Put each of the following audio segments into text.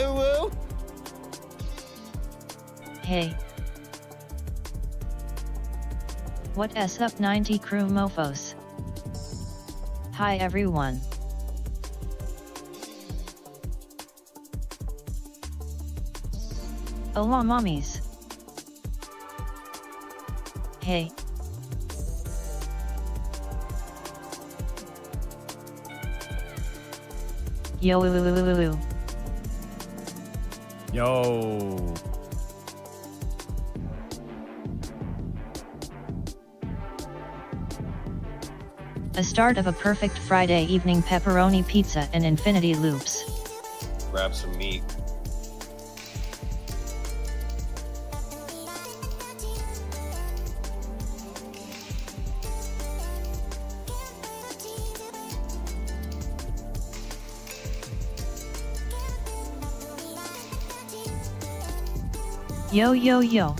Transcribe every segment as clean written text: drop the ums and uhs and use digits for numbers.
Ooh. Hey. What's up 90 crew mofos? Hi everyone. Hola mommies. Hey. Yo. Yo. A start of a perfect Friday evening pepperoni pizza and infinity loops. Grab some meat. Yo.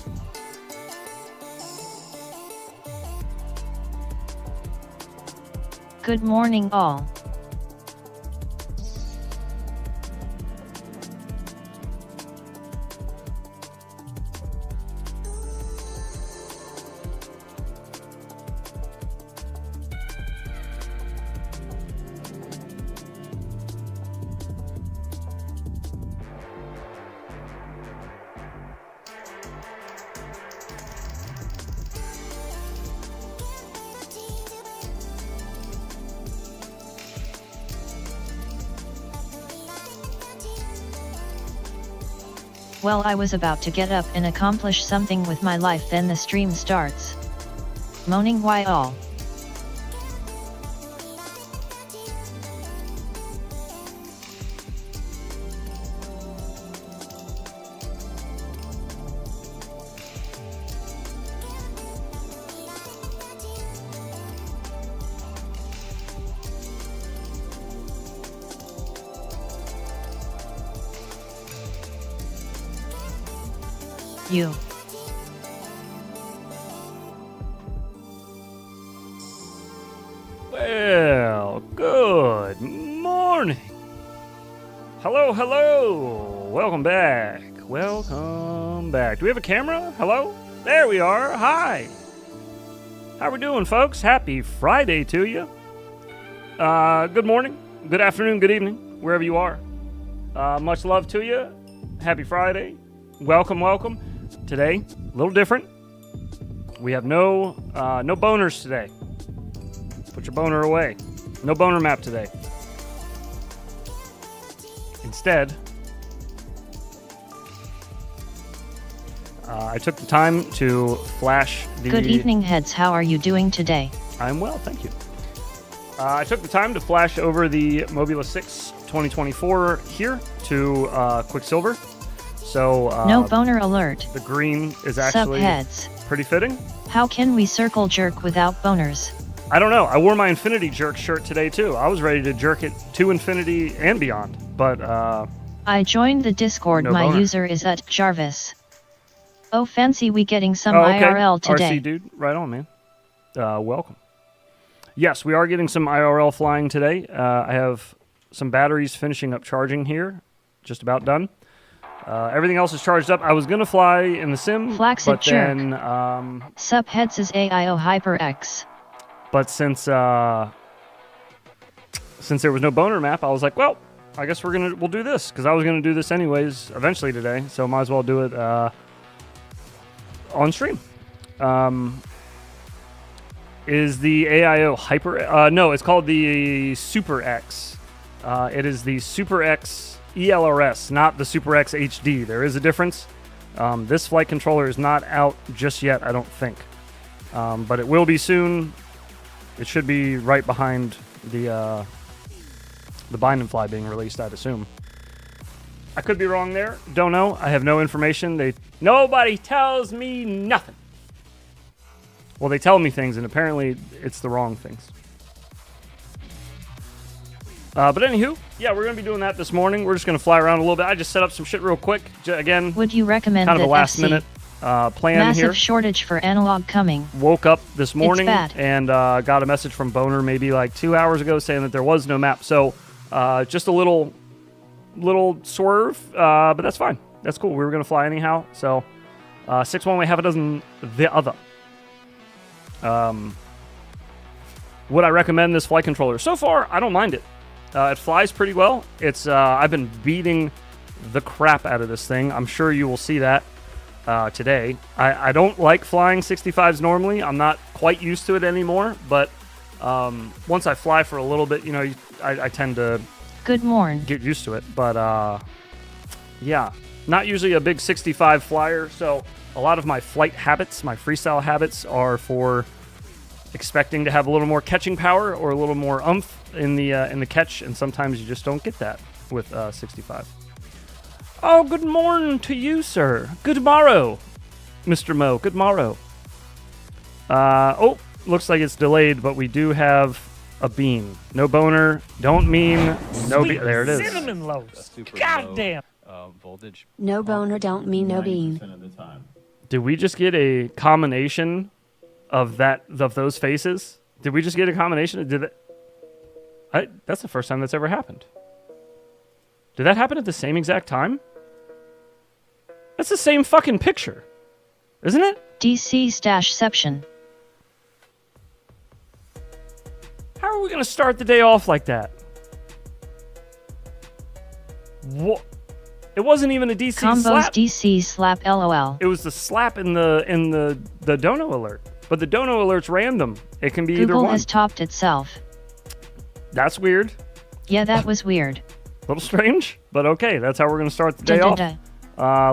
Good morning all. Well, I was about to get up and accomplish something with my life, then the stream starts. Moaning why all. You. Well, good morning. Hello. Welcome back. Do we have a camera? Hello? There we are. Hi. How we doing, folks? Happy Friday to you. Good morning, good afternoon, good evening, wherever you are. Much love to you. Happy Friday. Welcome. Today, a little different. We have no boners today. Put your boner away. No boner map today. Instead, I took the time to flash the... Good evening heads, how are you doing today? I'm well, thank you. I took the time to flash over the Mobula6 2024 here to Quicksilver. So, no boner alert. The green is actually pretty fitting. How can we circle jerk without boners? I don't know. I wore my Infinity Jerk shirt today too. I was ready to jerk it to infinity and beyond, but I joined the Discord. No my boner. user is at Jarvis. Oh, fancy we getting some okay. IRL today. RC dude, right on, man. Welcome. Yes, we are getting some IRL flying today. I have some batteries finishing up charging here. Just about done. Everything else is charged up. I was going to fly in the sim, Flaccid but jerk. then... Sup heads is AIO HyperX. But since there was no boner map, I was like, well, I guess we'll do this, because I was going to do this anyways eventually today, so might as well do it on stream. Is the AIO Hyper... no, it's called the Super X. It is the Super X ELRS, not the Super X HD. There is a difference. This flight controller is not out just yet, I don't think. But it will be soon. It should be right behind the Bind and Fly being released, I'd assume. I could be wrong there. Don't know. I have no information. Nobody tells me nothing. Well, they tell me things, and apparently it's the wrong things. But anywho, yeah, we're going to be doing that this morning. We're just going to fly around a little bit. I just set up some shit real quick. Again, would you recommend kind of a that last FC? minute plan Massive here. shortage for analog coming. Woke up this morning bad. and got a message from Boner maybe like 2 hours ago saying that there was no map. So just a little little swerve, but that's fine. That's cool. We were going to fly anyhow. So 6 one way, half a dozen the other. Would I recommend this flight controller? So far, I don't mind it. It flies pretty well. It's I've been beating the crap out of this thing. I'm sure you will see that today. I don't like flying 65s normally. I'm not quite used to it anymore, but once I fly for a little bit, you know, I tend to Good morn. get used to it. But yeah, not usually a big 65 flyer, so a lot of my flight habits, my freestyle habits, are for expecting to have a little more catching power or a little more oomph in the catch, and sometimes you just don't get that with 65. Oh, good morning to you, sir. Good morrow, Mr. Mo. Good morrow. Oh, looks like it's delayed, but we do have a bean. No boner. Don't mean no bean. There it is. Cinnamon loaves. That's super Goddamn. low, voltage. No boner don't mean no bean. 90% of the time. Did we just get a combination of those faces? Did we just get a combination? That's the first time that's ever happened. Did that happen at the same exact time? That's the same fucking picture, isn't it? DC-ception. How are we gonna start the day off like that? What? It wasn't even a DC Combos slap. DC slap LOL. It was the slap in the dono alert. But the dono alert's random. It can be either Google one. has topped itself. That's weird. Yeah, that was weird. A little strange, but okay. That's how we're gonna start the day off.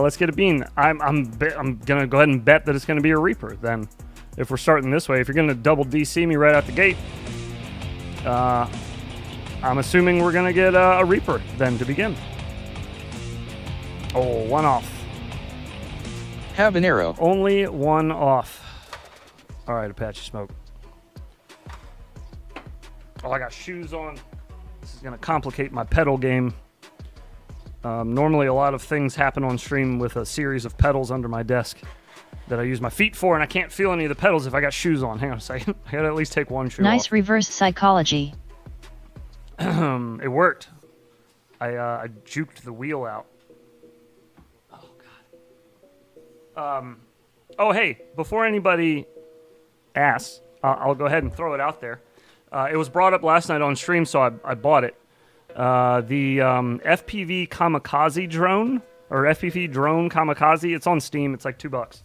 Let's get a bean. I'm gonna go ahead and bet that it's gonna be a Reaper then. If we're starting this way, if you're gonna double DC me right out the gate, I'm assuming we're gonna get a Reaper then to begin. Oh, one off. Habanero. Only one off. All right, Apache Smoke. Oh, I got shoes on. This is gonna complicate my pedal game. Normally, a lot of things happen on stream with a series of pedals under my desk that I use my feet for, and I can't feel any of the pedals if I got shoes on. Hang on a second. I gotta at least take one shoe Nice off. reverse psychology. It worked. I juked the wheel out. Oh, God. Oh, hey, before anybody asks, I'll go ahead and throw it out there. It was brought up last night on stream, so I bought it. The FPV Kamikaze drone, or FPV drone Kamikaze, it's on Steam. It's like $2.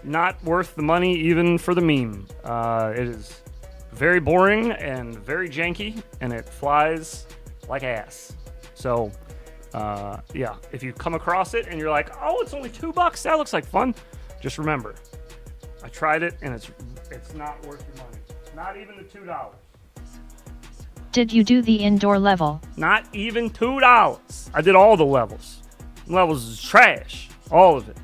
Not worth the money even for the meme. It is very boring and very janky, and it flies like ass. So, yeah, if you come across it and you're like, oh, it's only $2, that looks like fun, just remember, I tried it, and it's not worth your money. Not even the $2. Did you do the indoor level? Not even $2. I did all the levels. Levels is trash. All of it.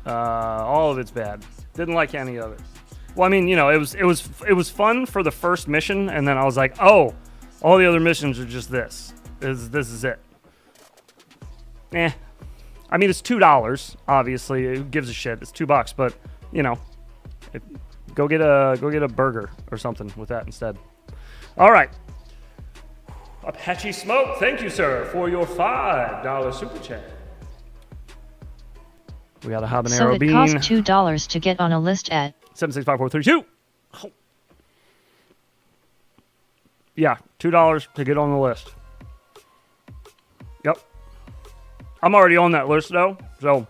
All of it's bad. Didn't like any of it. Well, I mean, you know, it was fun for the first mission, and then I was like, oh, all the other missions are just this. This is it. Eh. I mean, it's $2. Obviously, who gives a shit? It's $2, but you know, go get a burger or something with that instead. All right. Apache Smoke, thank you, sir, for your $5 super chat. We got a habanero So it bean. cost $2 to get on a list at 765432. Oh. Yeah, $2 to get on the list. Yep. I'm already on that list though, so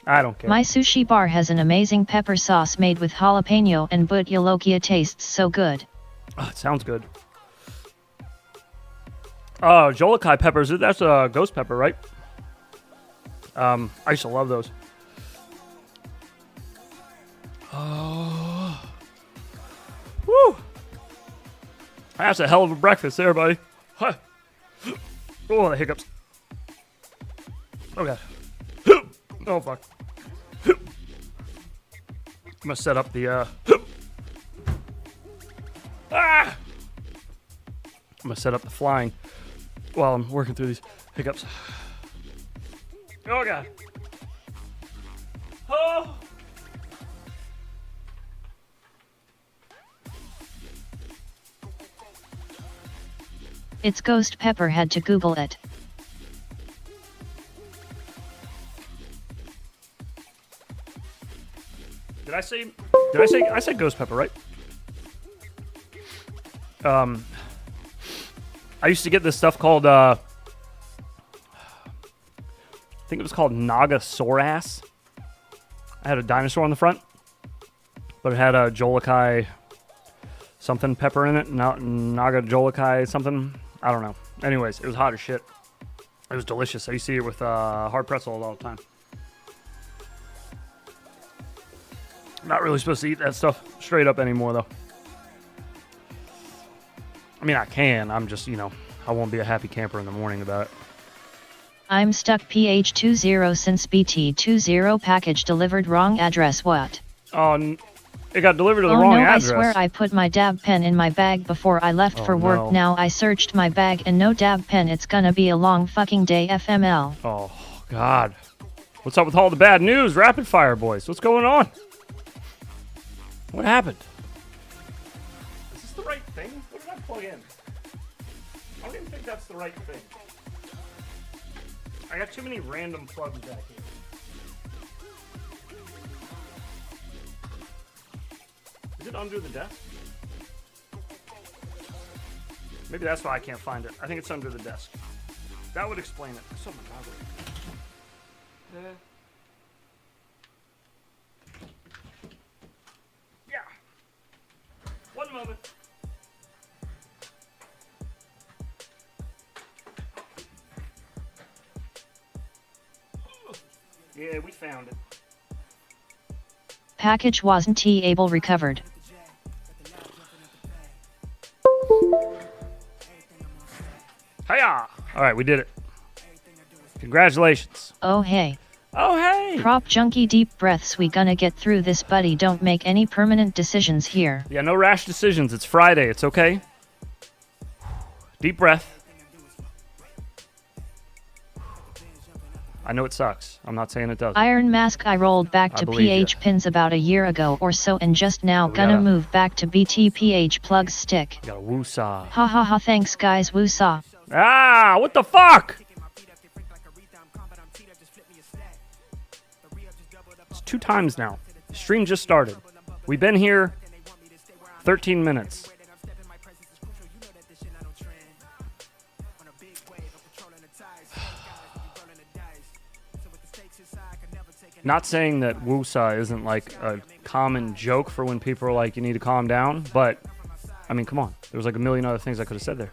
I don't care. My sushi bar has an amazing pepper sauce made with jalapeno and butyllokia. Tastes so good. Oh, it sounds good. Jolokai peppers, that's a ghost pepper, right? I used to love those. Oh. Woo! That's a hell of a breakfast there, buddy. Huh. Oh, the hiccups. Oh, God. Oh, fuck. I'm gonna set up the, I'm gonna set up the flying while I'm working through these hiccups. Oh, God. Oh! It's ghost pepper, had to Google it. I said ghost pepper, right? I used to get this stuff called, I think it was called Nagasaurus. I had a dinosaur on the front, but it had a Jolokai something pepper in it. Naga Jolokai something. I don't know. Anyways, it was hot as shit. It was delicious. I used to eat it with hard pretzel all the time. Not really supposed to eat that stuff straight up anymore, though. I mean, I can. I'm just, I won't be a happy camper in the morning about it. I'm stuck PH20 since BT20 package delivered wrong address. What? Oh, it got delivered to the wrong address. I swear I put my dab pen in my bag before I left for work. No. Now I searched my bag and no dab pen. It's gonna be a long fucking day, FML. Oh, God. What's up with all the bad news? Rapid fire, boys. What's going on? What happened? Is this the right thing? What did I plug in? I don't even think that's the right thing. I got too many random plugs back here. Is it under the desk? Maybe that's why I can't find it. I think it's under the desk. That would explain it. Oh my God. Yeah. One moment. Yeah, we found it. Package wasn't able recovered. Hiya! Alright, we did it. Congratulations. Oh hey. Oh hey! Prop junkie, deep breaths. We gonna get through this, buddy. Don't make any permanent decisions here. Yeah, no rash decisions. It's Friday. It's okay. Deep breath. I know it sucks. I'm not saying it doesn't. Iron Mask. I rolled back to PH pins about a year ago or so and just now gonna move back to BTPH plug stick. You got a woosah. Ha ha ha, thanks guys, woosah. Ah, what the fuck? It's 2 times now. The stream just started. We've been here 13 minutes. Not saying that woosah isn't like a common joke for when people are like, you need to calm down, but I mean, come on. There was like a million other things I could have said there.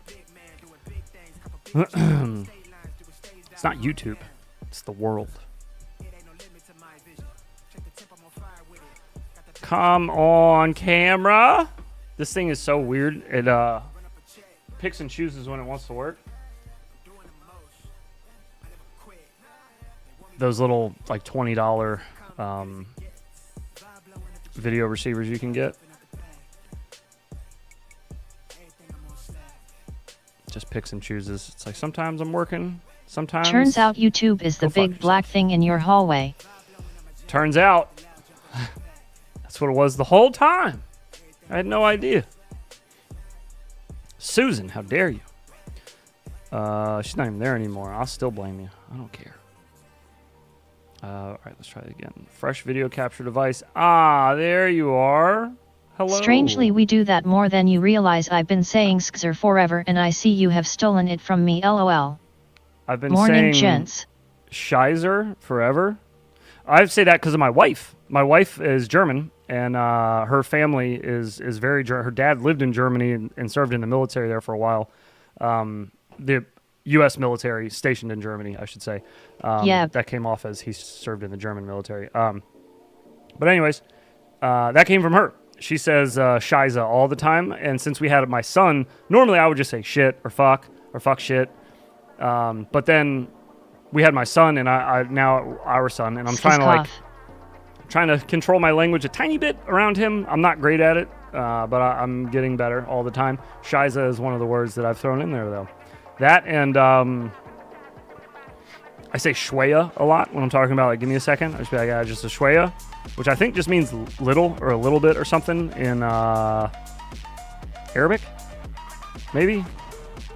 It's not YouTube. It's the world. Come on, camera. This thing is so weird. It picks and chooses when it wants to work. Those little like $20 video receivers you can get. Just picks and chooses. It's like sometimes I'm working, sometimes. Turns out YouTube is the big black thing in your hallway. Turns out that's what it was the whole time. I had no idea. Susan, how dare you? She's not even there anymore. I'll still blame you. I don't care. All right, let's try it again. Fresh video capture device. Ah, there you are. Hello. Strangely, we do that more than you realize. I've been saying skzer forever, and I see you have stolen it from me. LOL. I've been Morning, saying gents. Shizer forever. I say that because of my wife. My wife is German, and her family is very German. Her dad lived in Germany and served in the military there for a while. The U.S. military stationed in Germany, I should say. Yeah. That came off as he served in the German military. But anyways, that came from her. She says Shiza all the time, and since we had my son, normally I would just say shit or fuck shit. But then we had my son, and I now our son, and I'm trying to control my language a tiny bit around him. I'm not great at it, but I'm getting better all the time. Shiza is one of the words that I've thrown in there, though. That and I say shweya a lot when I'm talking about, like, give me a second. I just be like, just a shweya, which I think just means little or a little bit or something in Arabic, maybe.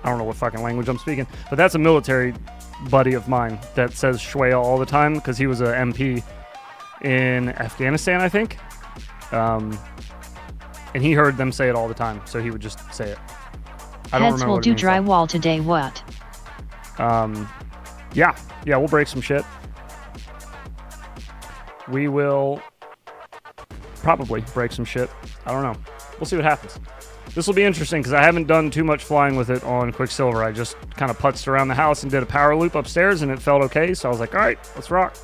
I don't know what fucking language I'm speaking, but that's a military buddy of mine that says shwaya all the time because he was a MP in Afghanistan, I think. And he heard them say it all the time, so he would just say it. I don't Heads remember will what it do means, though. drywall today. What? Yeah, we'll break some shit. We will probably break some shit. I don't know. We'll see what happens. This will be interesting because I haven't done too much flying with it on Quicksilver. I just kind of putzed around the house and did a power loop upstairs, and it felt okay. So I was like, all right, let's rock.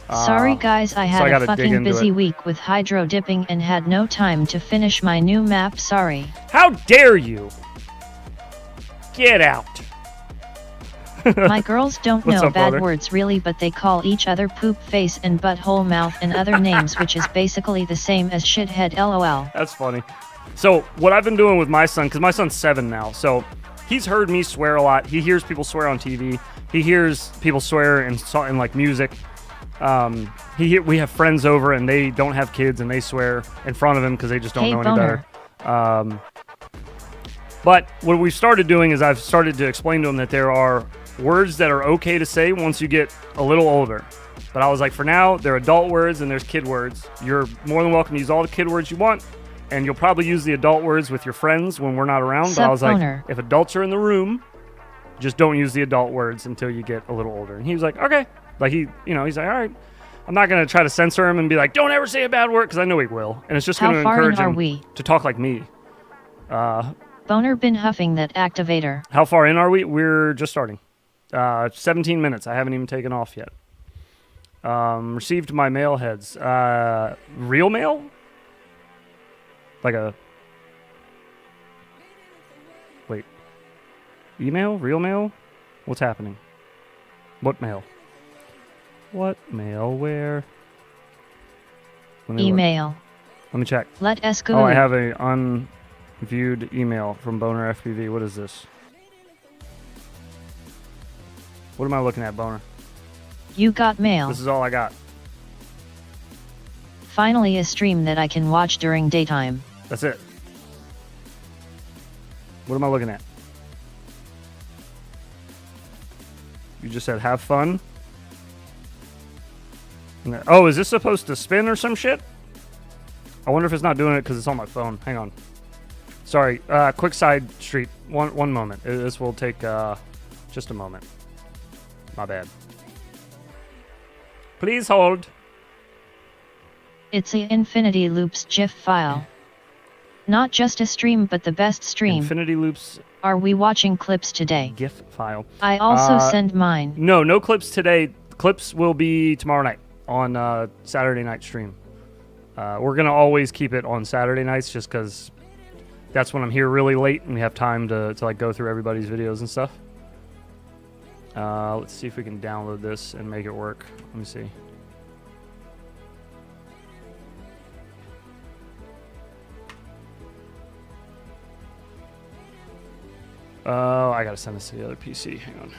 Sorry guys, I had gotta a dig fucking into busy it. week with hydro dipping and had no time to finish my new map. Sorry. How dare you? Get out. My girls don't What's know up, bad brother? words really, but they call each other poop face and butthole mouth and other names, which is basically the same as shithead. LOL. That's funny. So what I've been doing with my son, because my son's 7 now, so he's heard me swear a lot. He hears people swear on TV. He hears people swear in like music. We have friends over and they don't have kids and they swear in front of him because they just don't Hey, know any boner. better. But what we've started doing is I've started to explain to him that there are words that are okay to say once you get a little older. But I was like, for now, there are adult words and there's kid words. You're more than welcome to use all the kid words you want, and you'll probably use the adult words with your friends when we're not around. But I was like, Boner. if adults are in the room, just don't use the adult words until you get a little older. And he was like, okay. Like he's like, all right. I'm not going to try to censor him and be like, don't ever say a bad word, because I know he will. And it's just How going to far in encourage are him we? to talk like me. Boner been huffing that activator. How far in are we? We're just starting. 17 minutes. I haven't even taken off yet. Received my mail heads. Real mail? Like a... Wait. Email? Real mail? What's happening? What mail? What mail? Where? Let me look. Email. Let me check. Let us go. Oh, I have a unviewed email from Boner FPV. What is this? What am I looking at, Boner? You got mail. This is all I got. Finally a stream that I can watch during daytime. That's it. What am I looking at? You just said have fun? Oh, is this supposed to spin or some shit? I wonder if it's not doing it because it's on my phone. Hang on. Sorry. Quick side street. One moment. This will take just a moment. My bad. Please hold. It's a Infinity Loops GIF file. Not just a stream, but the best stream. Infinity Loops Are we watching clips today? GIF file. I also send mine. No clips today. Clips will be tomorrow night on Saturday night stream. We're going to always keep it on Saturday nights just because that's when I'm here really late and we have time to like go through everybody's videos and stuff. Let's see if we can download this and make it work. Let me see. Oh, I gotta send this to the other PC. Hang on.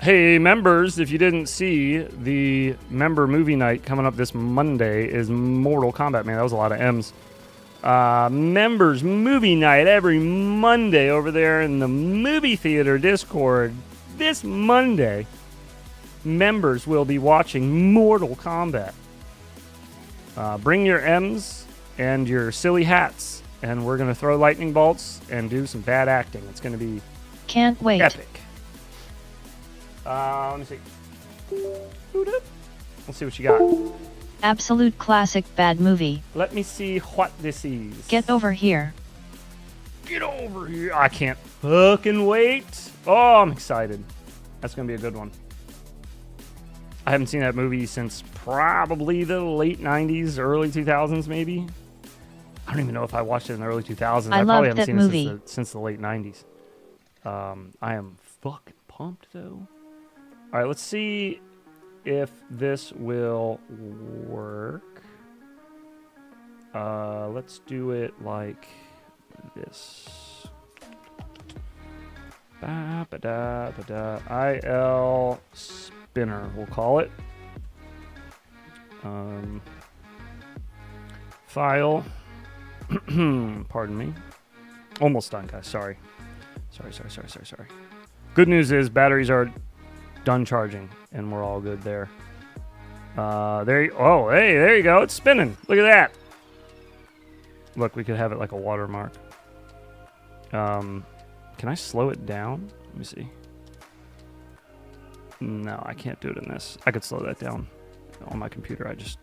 Hey, members, if you didn't see, the member movie night coming up this Monday is Mortal Kombat. Man, that was a lot of M's. Members movie night every Monday over there in the movie theater Discord. This Monday, members will be watching Mortal Kombat. Bring your M's and your silly hats, and we're going to throw lightning bolts and do some bad acting. It's going to be Can't wait. epic. Let me see. Let's see what you got. Absolute classic bad movie. Let me see what this is. Get over here. Get over here. I can't fucking wait. Oh, I'm excited. That's going to be a good one. I haven't seen that movie since probably the late 90s, early 2000s, maybe. I don't even know if I watched it in the early 2000s. I probably loved haven't that seen movie. it since the late 90s. I am fucking pumped, though. All right, let's see if this will work. Let's do it like this. IL spinner, we'll call it. File. Pardon me. Almost done, guys. Sorry. Sorry. Good news is batteries are done charging, and we're all good there. Hey, there you go. It's spinning. Look at that. Look, we could have it like a watermark. Can I slow it down? Let me see. No, I can't do it in this. I could slow that down on my computer. I just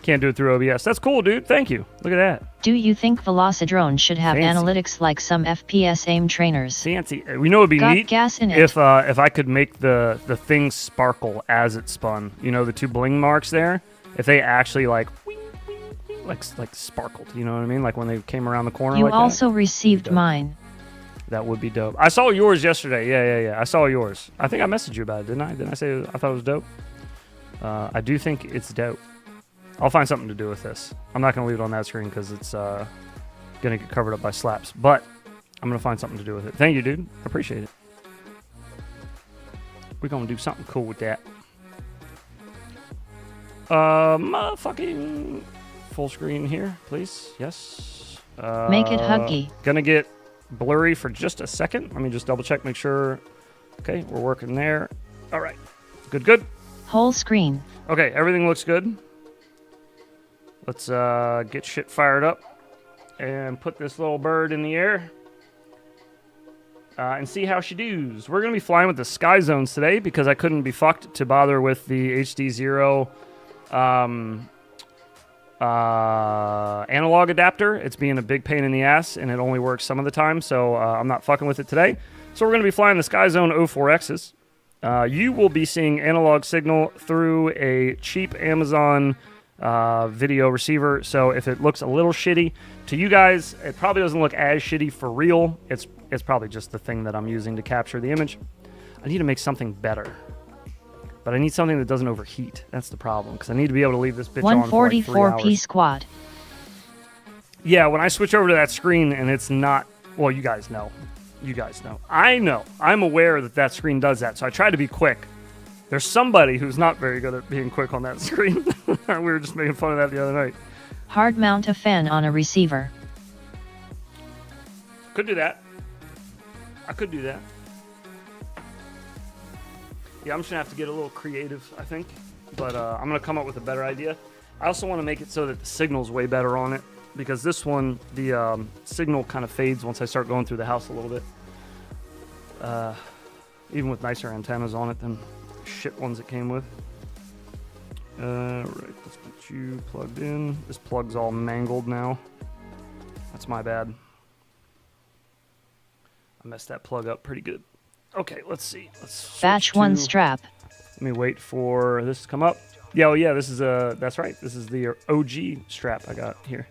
can't do it through OBS. That's cool, dude. Thank you. Look at that. Do you think Velocidrone should have Fancy. analytics like some FPS aim trainers? Fancy. We know it'd be Got neat gas in it. if I could make the thing sparkle as it spun. You know, the two bling marks there. If they actually like sparkled. You know what I mean? Like when they came around the corner. You like also that. received mine. That would be dope. I saw yours yesterday. Yeah. I saw yours. I think I messaged you about it, didn't I? Didn't I say I thought it was dope? I do think it's dope. I'll find something to do with this. I'm not going to leave it on that screen because it's going to get covered up by slaps. But I'm going to find something to do with it. Thank you, dude. Appreciate it. We're going to do something cool with that. Motherfucking full screen here, please. Yes. Make it huggy. Gonna get blurry for just a second. Let me just double check, make sure. Okay, we're working there. All right. Good. Whole screen. Okay, everything looks good. Let's get shit fired up and put this little bird in the air and see how she does. We're going to be flying with the Sky Zones today because I couldn't be fucked to bother with the HD0 analog adapter. It's being a big pain in the ass, and it only works some of the time, so I'm not fucking with it today. So we're going to be flying the Sky Zone 04Xs. You will be seeing analog signal through a cheap Amazon video receiver, so if it looks a little shitty to you guys, it probably doesn't look as shitty for real. It's probably just the thing that I'm using to capture the image. I need to make something better, but I need something that doesn't overheat. That's the problem, because I need to be able to leave this bitch on for like 3 hours. 144p squad. Yeah, when I switch over to that screen and it's not, well, you guys know. I know. I'm aware that screen does that, so I try to be quick. There's somebody who's not very good at being quick on that screen. We were just making fun of that the other night. Hard mount a fan on a receiver. Could do that. I could do that. Yeah, I'm just going to have to get a little creative, I think. But I'm going to come up with a better idea. I also want to make it so that the signal's way better on it. Because this one, the signal kind of fades once I start going through the house a little bit. Even with nicer antennas on it than shit ones it came with. Right, let's get you plugged in. This plug's all mangled now. That's my bad. I messed that plug up pretty good. Okay, let's see. Batch 1 strap. Let me wait for this to come up. Yeah, this is that's right. This is the OG strap I got here.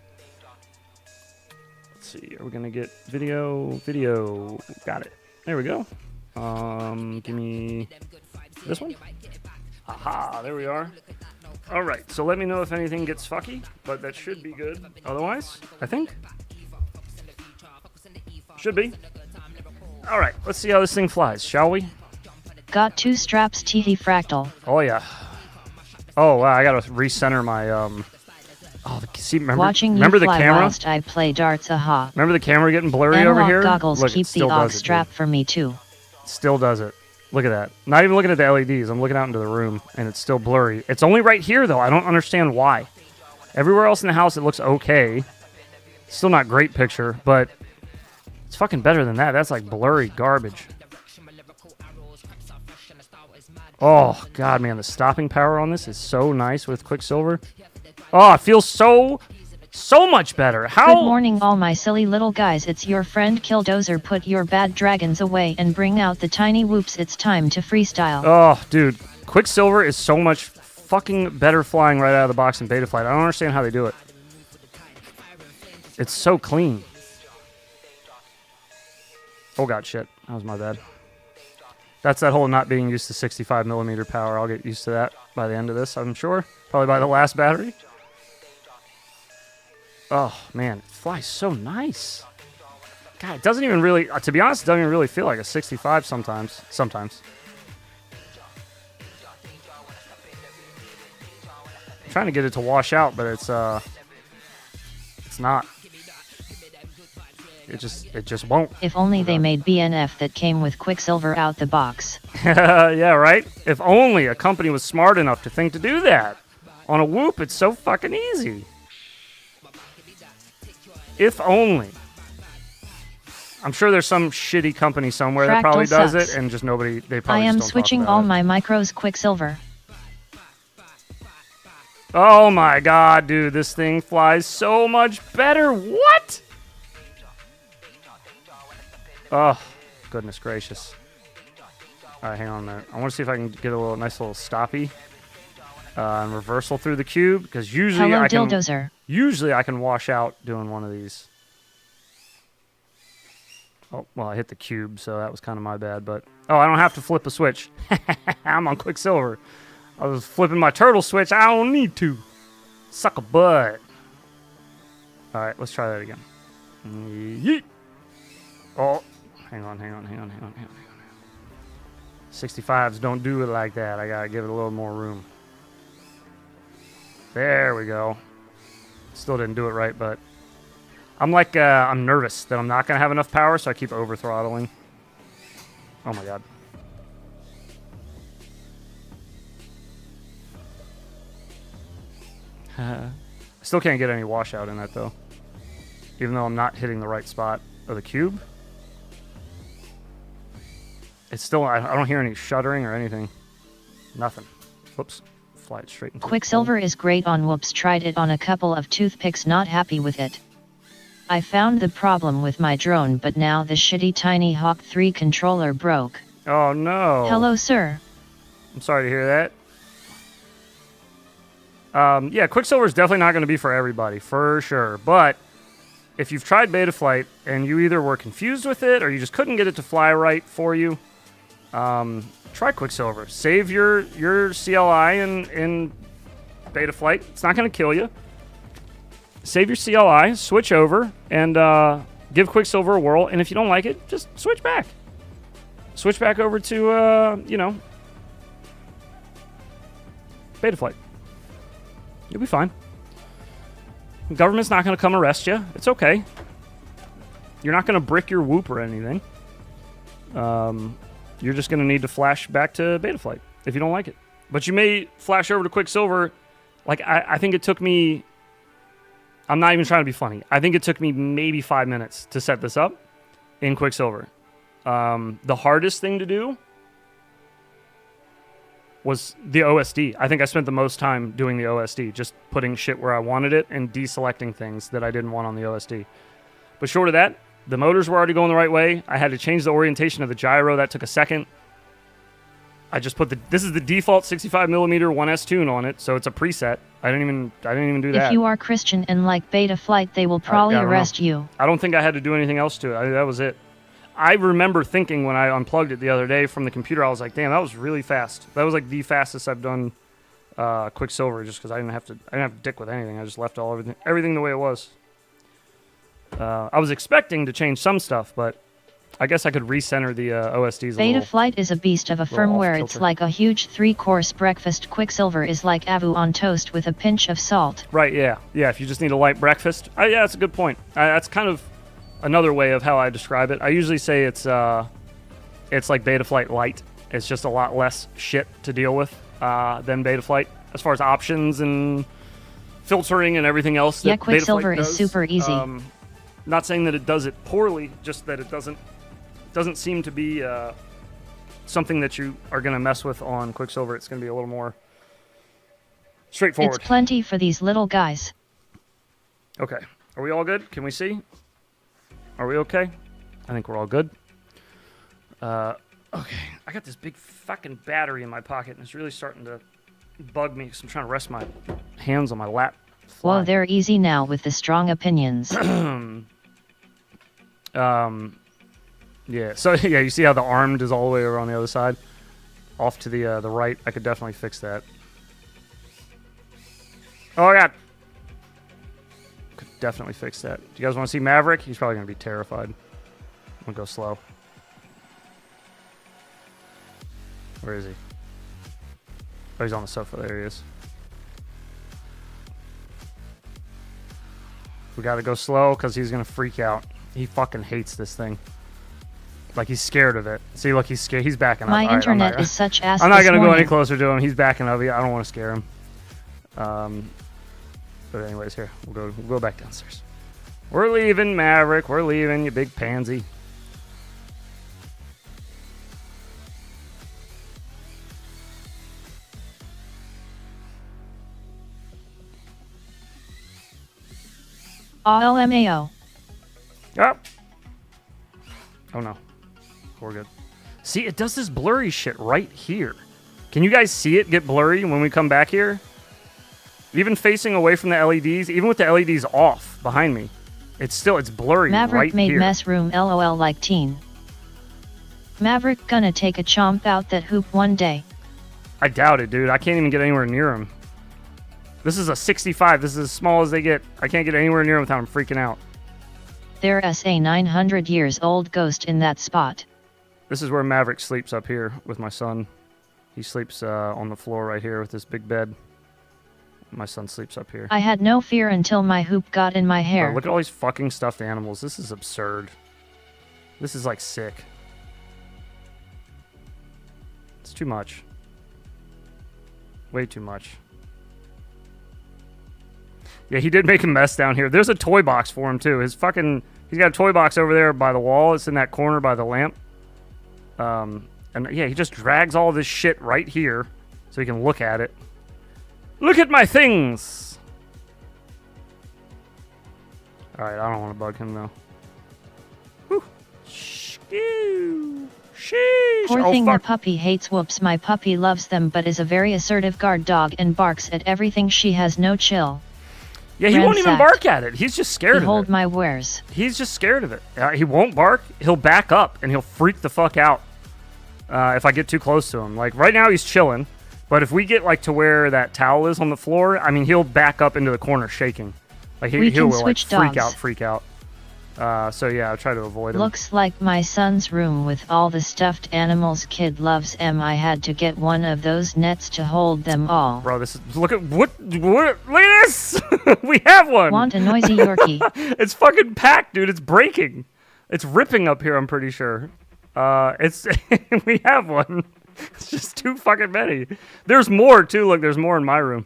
Let's see. Are we gonna get video? Got it. There we go. Give me this one. Aha, there we are. All right, so let me know if anything gets fucky, but that should be good. Otherwise, I think. Should be. All right, let's see how this thing flies, shall we? Got 2 straps TT fractal. Oh, yeah. Oh, wow, I gotta recenter my, see, remember the camera? Whilst I play darts, aha. Remember the camera getting blurry Analog over here? goggles Look, keep the aux strap for me too. Still does it. Look at that. Not even looking at the LEDs. I'm looking out into the room, and it's still blurry. It's only right here, though. I don't understand why. Everywhere else in the house, it looks okay. Still not great picture, but it's fucking better than that. That's like blurry garbage. Oh, God, man. The stopping power on this is so nice with Quicksilver. Oh, it feels so much better. How? Good morning, all my silly little guys. It's your friend Killdozer. Put your bad dragons away and bring out the tiny whoops. It's time to freestyle. Oh, dude. Quicksilver is so much fucking better flying right out of the box than Betaflight. I don't understand how they do it. It's so clean. Oh, God, shit. That was my bad. That's that whole not being used to 65mm power. I'll get used to that by the end of this, I'm sure. Probably by the last battery. Oh, man. It flies so nice. God, it doesn't even really... to be honest, it doesn't even really feel like a 65 sometimes. I'm trying to get it to wash out, but it's not. It just won't. If only they made BNF that came with Quicksilver out the box. Yeah, right? If only a company was smart enough to think to do that. On a Whoop, it's so fucking easy. If only. I'm sure there's some shitty company somewhere that Fractal probably does sucks. it, and just nobody, they probably I am just don't switching talk all about it. my micros Quicksilver. Oh my god, dude, this thing flies so much better. What? Oh, goodness gracious. Alright, hang on a minute. I want to see if I can get a nice little stoppy. And reversal through the cube, because usually Hello, I can Dildozer. usually I can wash out doing one of these. Oh, well, I hit the cube, so that was kind of my bad, but oh, I don't have to flip a switch. I'm on Quicksilver. I was flipping my turtle switch. I don't need to. Suck a butt. All right, let's try that again. Yeet. Oh, hang on. 65s don't do it like that. I gotta give it a little more room. There we go. Still didn't do it right, but I'm like, I'm nervous that I'm not gonna have enough power, so I keep over throttling. Oh my god. I still can't get any washout in that though, even though I'm not hitting the right spot of the cube. It's still, I don't hear any shuddering or anything. Nothing. Whoops. Fly it straight into Quicksilver is great on Whoops. Tried it on a couple of toothpicks, not happy with it. I found the problem with my drone, but now the shitty Tiny Hawk 3 controller broke. Oh no. Hello, sir. I'm sorry to hear that. Yeah, Quicksilver is definitely not going to be for everybody, for sure. But if you've tried Betaflight and you either were confused with it or you just couldn't get it to fly right for you, try Quicksilver. Save your CLI in Betaflight. It's not going to kill you. Save your CLI, switch over, and give Quicksilver a whirl. And if you don't like it, just switch back. Switch back over to, Betaflight. You'll be fine. The government's not going to come arrest you. It's okay. You're not going to brick your Whoop or anything. You're just going to need to flash back to Betaflight if you don't like it. But you may flash over to Quicksilver. Like, I think it took me... I'm not even trying to be funny. I think it took me maybe 5 minutes to set this up in Quicksilver. The hardest thing to do was the OSD. I think I spent the most time doing the OSD, just putting shit where I wanted it and deselecting things that I didn't want on the OSD. But short of that, the motors were already going the right way. I had to change the orientation of the gyro. That took a second. I just put this is the default 65mm 1S tune on it, so it's a preset. I didn't even do that. If you are Christian and like Betaflight, they will probably arrest you. I don't think I had to do anything else to it. That was it. I remember thinking when I unplugged it the other day from the computer, I was like, damn, that was really fast. That was like the fastest I've done Quicksilver, just because I didn't have to dick with anything. I just left everything the way it was. I was expecting to change some stuff, but I guess I could recenter the OSDs a little. Betaflight is a beast of a firmware. It's like a huge 3-course breakfast. Quicksilver is like Avu on toast with a pinch of salt. Right, yeah. Yeah, if you just need a light breakfast. Yeah, that's a good point. That's kind of another way of how I describe it. I usually say it's like Betaflight Lite. It's just a lot less shit to deal with than Betaflight as far as options and filtering and everything else. Yeah, Quicksilver is super easy. Not saying that it does it poorly, just that it doesn't seem to be something that you are going to mess with on Quicksilver. It's going to be a little more straightforward. It's plenty for these little guys. Okay. Are we all good? Can we see? Are we okay? I think we're all good. Okay. I got this big fucking battery in my pocket, and it's really starting to bug me because I'm trying to rest my hands on my lap. Whoa, they're easy now with the strong opinions. Yeah, so yeah, you see how the armed is all the way over on the other side? Off to the right. I could definitely fix that. Oh, God. Could definitely fix that. Do you guys want to see Maverick? He's probably going to be terrified. I'm going to go slow. Where is he? Oh, he's on the sofa. There he is. We got to go slow because he's going to freak out. He fucking hates this thing. Like, he's scared of it. See, look, he's scared. He's backing up. My All right, internet is such ass. I'm not this going to go any morning. closer to him. He's backing up. I don't want to scare him. But anyways, here. We'll go back downstairs. We're leaving, Maverick. We're leaving, you big pansy. LMAO. Yep. Oh no. We're good. See, it does this blurry shit right here. Can you guys see it get blurry when we come back here? Even facing away from the LEDs, even with the LEDs off behind me, it's blurry Maverick right made here. mess room LOL like teen. Maverick gonna take a chomp out that hoop one day. I doubt it, dude. I can't even get anywhere near him. This is a 65. This is as small as they get. I can't get anywhere near him without him freaking out. There's a 900 years old ghost in that spot. This is where Maverick sleeps up here with my son. He sleeps on the floor right here with this big bed. My son sleeps up here. I had no fear until my hoop got in my hair. Bro, look at all these fucking stuffed animals. This is absurd. This is like sick. It's too much. Way too much. Yeah, he did make a mess down here. There's a toy box for him too. He's got a toy box over there by the wall. It's in that corner by the lamp. And yeah, he just drags all this shit right here so he can look at it. Look at my things! Alright, I don't want to bug him though. Whew. Sheesh. Poor Oh, thing, fuck. the puppy hates whoops. My puppy loves them but is a very assertive guard dog and barks at everything. She has no chill. Yeah, he won't even Ransacked. bark at it. He's just scared of Behold it. my wares. He's just scared of it. He won't bark. He'll back up and he'll freak the fuck out if I get too close to him. Like right now he's chilling, but if we get like to where that towel is on the floor, I mean he'll back up into the corner shaking. Like he We will can like switch freak out. So yeah, I'll try to avoid him. Looks like my son's room with all the stuffed animals kid loves. I had to get one of those nets to hold them all. Bro, this is look at look at this. We have one. Want a noisy Yorkie? It's fucking packed, dude. It's breaking. It's ripping up here, I'm pretty sure. It's we have one. It's just too fucking many. There's more too. Look, there's more in my room.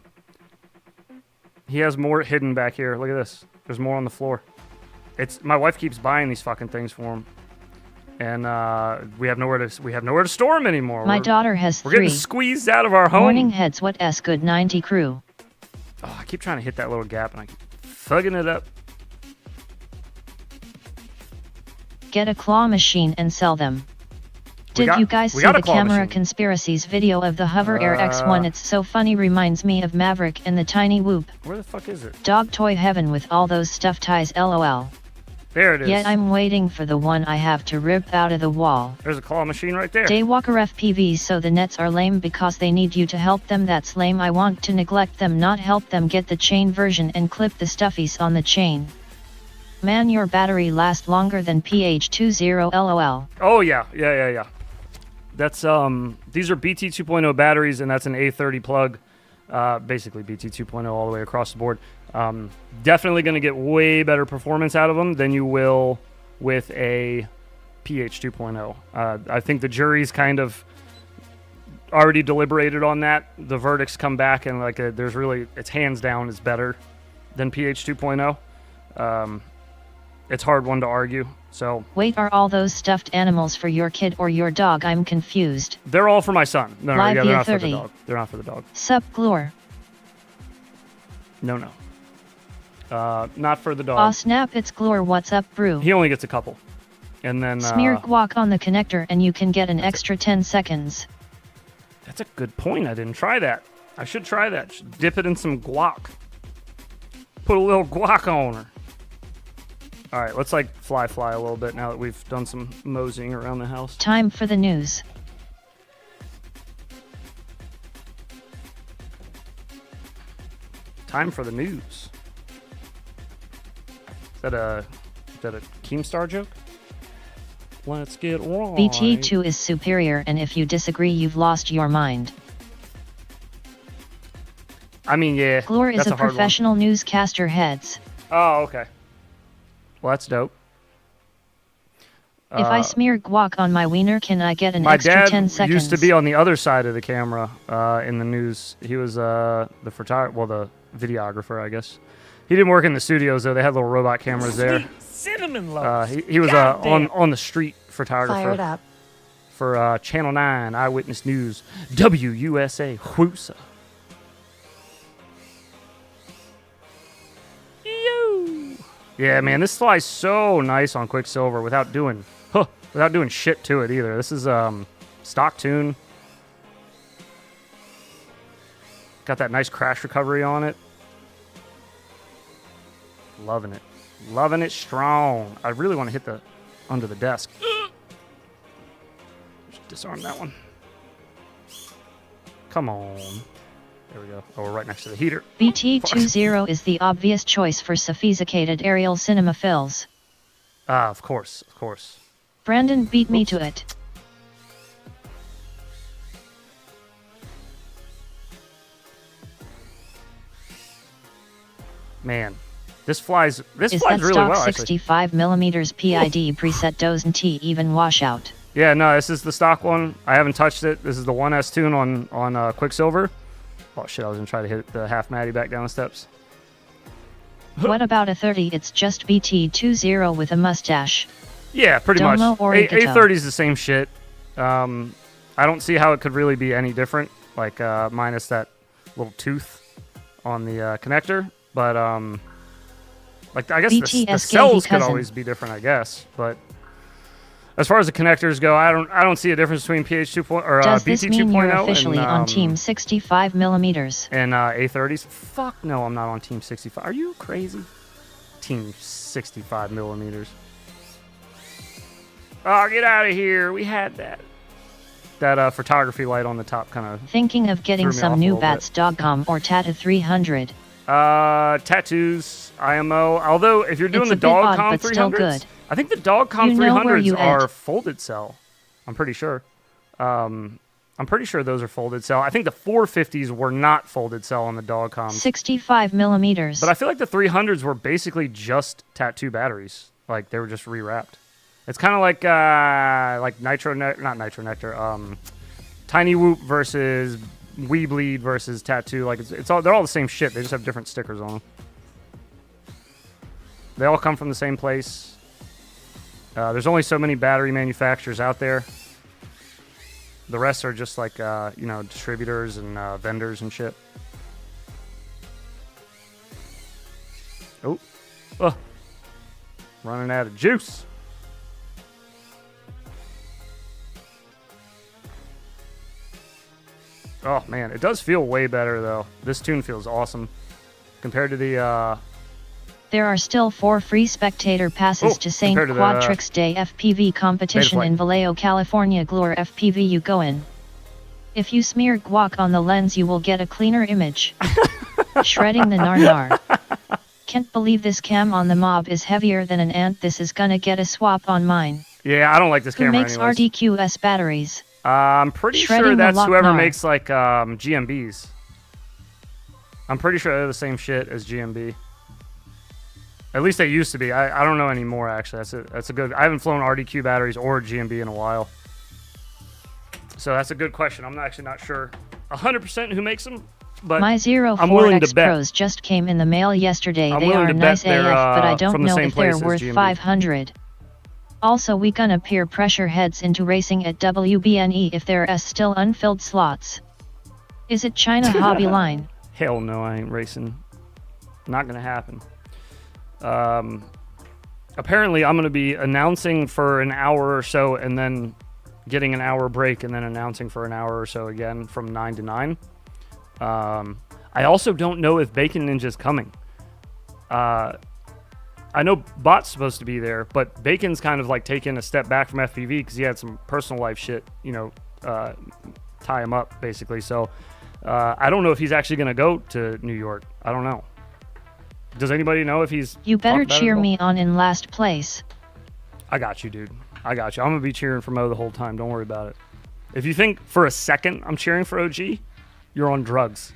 He has more hidden back here. Look at this. There's more on the floor. My wife keeps buying these fucking things for him, and we have nowhere to store them anymore. My daughter has We're 3. getting squeezed out of our home. Morning heads. What s good 90 crew? Oh, I keep trying to hit that little gap, and I keep thugging it up. Get a claw machine and sell them. Did you guys see got a the claw camera machine. conspiracies video of the Hover Air X1? It's so funny, reminds me of Maverick and the Tiny Whoop. Where the fuck is it? Dog toy heaven with all those stuffed ties lol. There it is. Yet I'm waiting for the one I have to rip out of the wall. There's a claw machine right there. Daywalker FPV. So the nets are lame because they need you to help them. That's lame. I want to neglect them, not help them. Get the chain version and clip the stuffies on the chain. Man, your battery lasts longer than PH20 lol. Oh yeah. That's these are BT 2.0 batteries, and that's an A30 plug. Basically BT 2.0 all the way across the board. Definitely going to get way better performance out of them than you will with a PH 2.0. I think the jury's kind of already deliberated on that. The verdicts come back, and like it's hands down is better than PH 2.0. It's hard one to argue. So Wait, are all those stuffed animals for your kid or your dog? I'm confused. they're all for my son. No, Live they're via not for the 30. dog. They're not for the dog. Sup Glor. No. Not for the dog. Aw snap, it's Glor. What's up brew? He only gets a couple. And then Smear guac on the connector and you can get an extra 10 seconds. That's a good point. I didn't try that. I should try that. Should dip it in some guac. Put a little guac on her. All right, let's like fly a little bit now that we've done some moseying around the house. Time for the news. Time for the news. Is that a Keemstar joke? Let's get right. BT2 is superior, and if you disagree, you've lost your mind. I mean, yeah. Glor is that's a hard one. professional newscaster heads. Oh, okay. Well, that's dope. If I smear guac on my wiener, can I get an My extra dad 10 seconds? used to be on the other side of the camera in the news. He was the videographer, I guess. He didn't work in the studios though. They had little robot cameras there. Cinnamon loaves. He was on the street photographer. Fired up. For Channel 9 Eyewitness News, WUSA Whoosa. Yeah, man, this flies so nice on Quicksilver without doing shit to it either. This is stock tune. Got that nice crash recovery on it. Loving it. Loving it strong. I really want to hit the under the desk. Just disarm that one. Come on. There we go. Oh, we're right next to the heater. BT20 is the obvious choice for sophisticated aerial cinemaphiles. Of course, of course. Brandon beat me to it. Man, this flies really Is that well, stock actually. 65mm PID preset doesn't even washout? Yeah, no, this is the stock one. I haven't touched it. This is the 1S tune on Quicksilver. Oh shit, I was gonna try to hit the half Matty back down the steps. What about a 30? It's just BT20 with a mustache. Yeah, pretty Domo much. Origato. A30 is the same shit. I don't see how it could really be any different, like minus that little tooth on the connector. But like I guess the cells could always be different, I guess. But as far as the connectors go, I don't see a difference between PH 2 or Does BT this mean you're 2.0 officially and, on Team 65mm? and A30s. Fuck no, I'm not on Team 65. Are you crazy? Team 65mm. Oh, get out of here! We had that. That photography light on the top kind of. Thinking of getting some new bats.com or Tata 300. Tattoos, IMO. Although if you're doing It's the a bit odd, Dogcom but still 300s, good. I think the Dogcom You know where 300s you are at. folded cell. I'm pretty sure. I'm pretty sure those are folded cell. I think the 450s were not folded cell on the Dogcom. 65mm. But I feel like the 300s were basically just tattoo batteries. Like they were just rewrapped. It's kind of like not Nitro Nectar. Tiny Whoop versus We Bleed versus Tattoo. Like they're all the same shit. They just have different stickers on them. They all come from the same place. There's only so many battery manufacturers out there. The rest are just like distributors and vendors and shit. Oh, running out of juice. Oh man, it does feel way better though. This tune feels awesome compared to the. There are still 4 free spectator passes to St. Quadrix Day FPV competition in Vallejo, California. Glore FPV, you go in. If you smear guac on the lens, you will get a cleaner image. Shredding the nar. Can't believe this cam on the Mob is heavier than an ant. This is gonna get a swap on mine. Yeah, I don't like this camera. Who makes anyways. RDQS batteries? I'm pretty sure that's whoever makes like GMBs. I'm pretty sure they're the same shit as GMB. At least they used to be. I don't know anymore actually. That's a good. I haven't flown RDQ batteries or GMB in a while. So that's a good question. I'm actually not sure 100% who makes them, but my Zero I'm willing 4X to bet. Pros just came in the mail yesterday. They are to nice bet AF, but I don't know if they're worth GMB. 500. Also, we gonna peer pressure heads into racing at WBNE if there's still unfilled slots. Is it China Hobby Line? Hell no, I ain't racing. Not gonna happen. Apparently, I'm gonna be announcing for an hour or so, and then getting an hour break, and then announcing for an hour or so again from 9 to 9. I also don't know if Bacon Ninja's coming. I know Bot's supposed to be there, but Bacon's kind of like taking a step back from FPV because he had some personal life shit, tie him up basically. So I don't know if he's actually going to go to New York. I don't know. Does anybody know if he's... You better cheer me on in last place. I got you, dude. I got you. I'm going to be cheering for Mo the whole time. Don't worry about it. If you think for a second I'm cheering for OG, you're on drugs.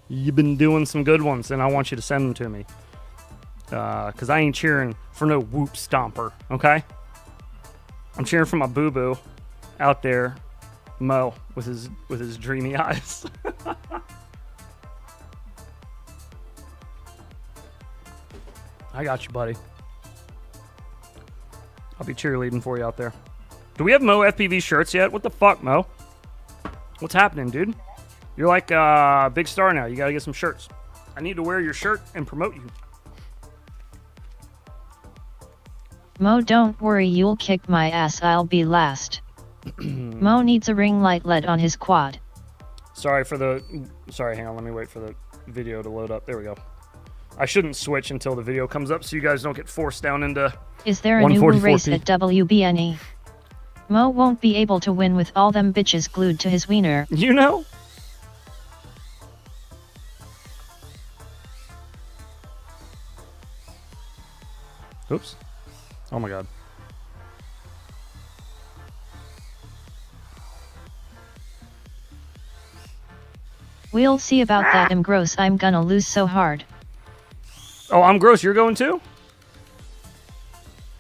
You've been doing some good ones, and I want you to send them to me. Because I ain't cheering for no whoop stomper, okay? I'm cheering for my boo-boo out there, Mo, with his dreamy eyes. I got you, buddy. I'll be cheerleading for you out there. Do we have Mo FPV shirts yet? What the fuck, Mo? What's happening, dude? You're like a big star now. You gotta get some shirts. I need to wear your shirt and promote you. Mo, don't worry, you'll kick my ass, I'll be last. Mo needs a ring light LED on his quad. Sorry, hang on, let me wait for the video to load up. There we go. I shouldn't switch until the video comes up so you guys don't get forced down into Is there a new race at WBNE? Mo won't be able to win with all them bitches glued to his wiener. You know? Oops. Oh my god. We'll see about that. I'm gross, I'm gonna lose so hard. Oh, I'm gross. You're going too?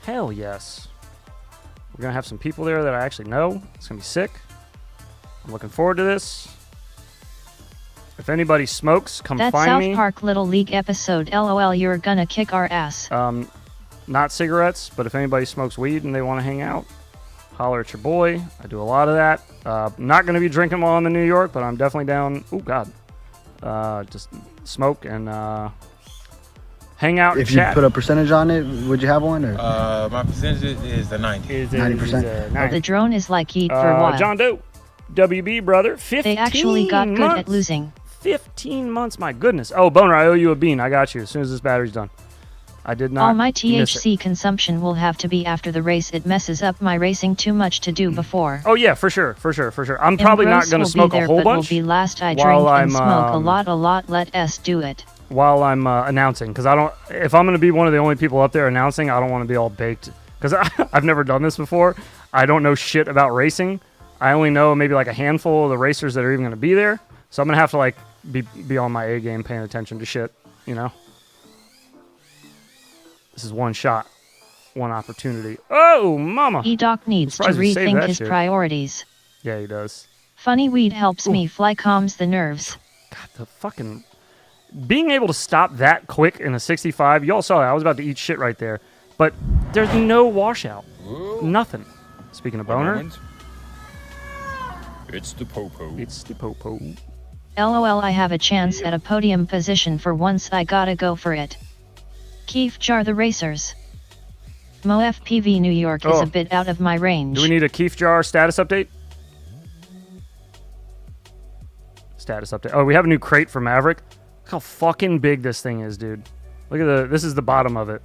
Hell yes. We're going to have some people there that I actually know. It's going to be sick. I'm looking forward to this. If anybody smokes, come that find me. South Park Little League episode, LOL, you're gonna kick our ass. Not cigarettes, but if anybody smokes weed and they want to hang out, holler at your boy. I do a lot of that. I'm not going to be drinking while I'm in New York, but I'm definitely down. Oh, God. Just smoke and hang out. If you put a percentage on it, would you have one? Or? My percentage is the 90. 90%. The drone is like eat for a while. John Doe, WB brother, 15 They actually got months. good at losing. 15 months, my goodness. Oh, Boner, I owe you a bean. I got you as soon as this battery's done. I did not All my miss THC it. consumption will have to be after the race. It messes up my racing too much to do before. Oh yeah, for sure. I'm probably not going to smoke a whole bunch. Will be last. I drink while and I'm, smoke a lot. Let us do it. While I'm announcing, because I don't. If I'm going to be one of the only people up there announcing, I don't want to be all baked. Because I've never done this before. I don't know shit about racing. I only know maybe like a handful of the racers that are even going to be there. So I'm going to have to like be on my A game, paying attention to shit. You know. This is one shot, one opportunity. Oh, mama! E-Doc needs to rethink his priorities. Yeah, he does. Funny weed helps me fly, calms the nerves. God, the fucking... Being able to stop that quick in a 65, y'all saw that. I was about to eat shit right there. But there's no washout. Whoa. Nothing. Speaking of boner... It's the popo. It's the popo. LOL, I have a chance at a podium position for once. I gotta go for it. Keef Jar the Racers. Mo FPV New York is a bit out of my range. Do we need a Keef Jar status update? Status update. Oh, we have a new crate for Maverick. Look how fucking big this thing is, dude. Look at this is the bottom of it.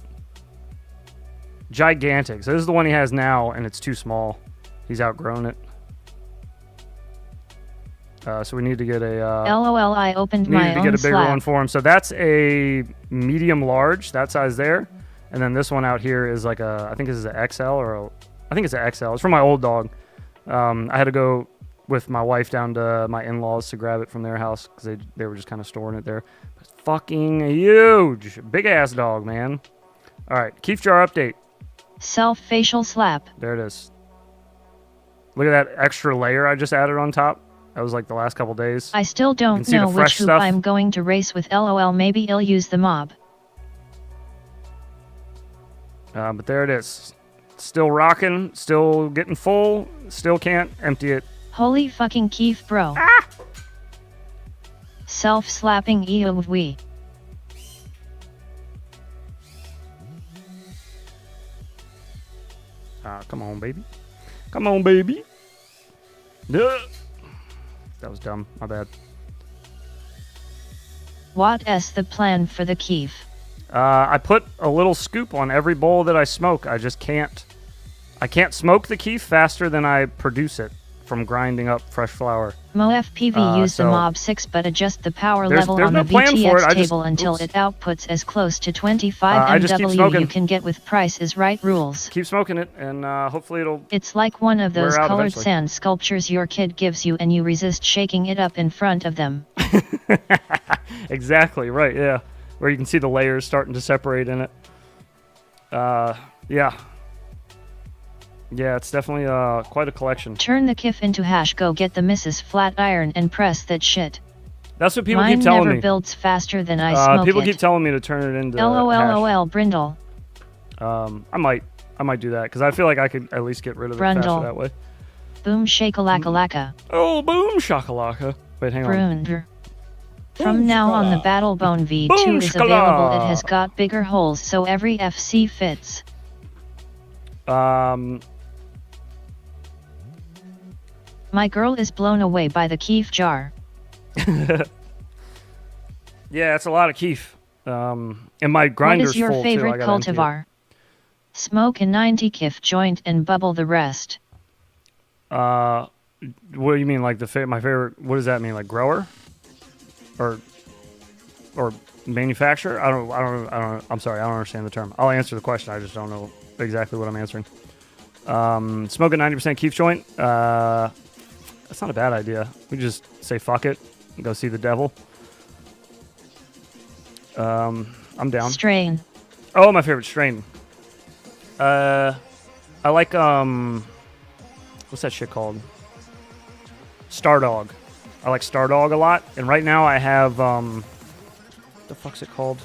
Gigantic. So this is the one he has now, and it's too small. He's outgrown it. So we need to get a... LOL, I opened my own Need to get a bigger slab. one for him. So that's a medium large, that size there. And then this one out here is like a... I think this is an XL or I think it's an XL. It's for my old dog. I had to go with my wife down to my in-laws to grab it from their house because they were just kind of storing it there. It's fucking huge. Big-ass dog, man. All right, Keef Jar update. Self-facial slap. There it is. Look at that extra layer I just added on top. That was like the last couple days. I still don't know which hoop I'm going to race with. LOL, maybe I'll use the mob. But there it is. Still rocking, still getting full, still can't empty it. Holy fucking Keef, bro. Ah! Self-slapping EOV. Come on, baby. Come on, baby. Duh. That was dumb. My bad. What is the plan for the Keef? I put a little scoop on every bowl that I smoke. I just can't... I can't smoke the Keef faster than I produce it from grinding up fresh flour. Mo FPV use the Mob6 but adjust the power level on the VTX table until it outputs as close to 25 MW you can get with Price is Right rules. Keep smoking it and hopefully it'll... It's like one of those colored eventually. sand sculptures your kid gives you and you resist shaking it up in front of them. Exactly, right, yeah. Where you can see the layers starting to separate in it. Yeah. Yeah, it's definitely quite a collection. Turn the kiff into hash. Go get the Mrs. Flat Iron and press that shit. That's what people Mine keep telling never me. builds faster than I smoke People it. keep telling me to turn it into LOL Brindle. hash. I might do that because I feel like I could at least get rid of it Brundle. faster that way. Boom shakalaka. Oh, boom shakalaka. Wait, hang on. Brunder. From now on, the Battlebone V2 Boom is shkala. available. It has got bigger holes so every FC fits. My girl is blown away by the keef jar. Yeah, it's a lot of keef. And my What grinder's is your full favorite too. I gotta empty it. cultivar? Smoke a 90 kiff joint and bubble the rest. What do you mean, like my favorite? What does that mean, like grower, or manufacturer? I don't. I'm sorry, I don't understand the term. I'll answer the question. I just don't know exactly what I'm answering. Smoke a 90% keef joint. That's not a bad idea. We just say fuck it and go see the devil. I'm down. Strain. Oh, my favorite strain. I like what's that shit called? Stardog. I like Stardog a lot, and right now I have what the fuck's it called?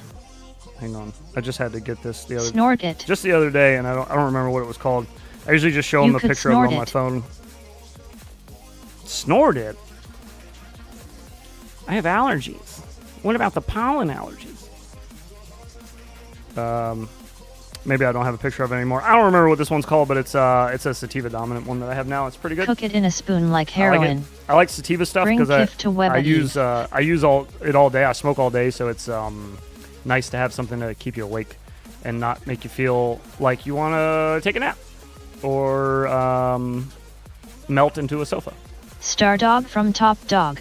Hang on, I just had to get this Snort it. just the other day, and I don't remember what it was called. I usually just show them the could picture of it snort on my it. phone. Snort it. I have allergies. What about the pollen allergies? Maybe I don't have a picture of it anymore. I don't remember what this one's called, but it's a sativa dominant one that I have now. It's pretty good. Cook it in a spoon like I like heroin. it. I like sativa stuff Bring because kiff to Webba I use it all day. I smoke all day, so it's nice to have something to keep you awake and not make you feel like you want to take a nap or melt into a sofa. Stardog from Top Dog.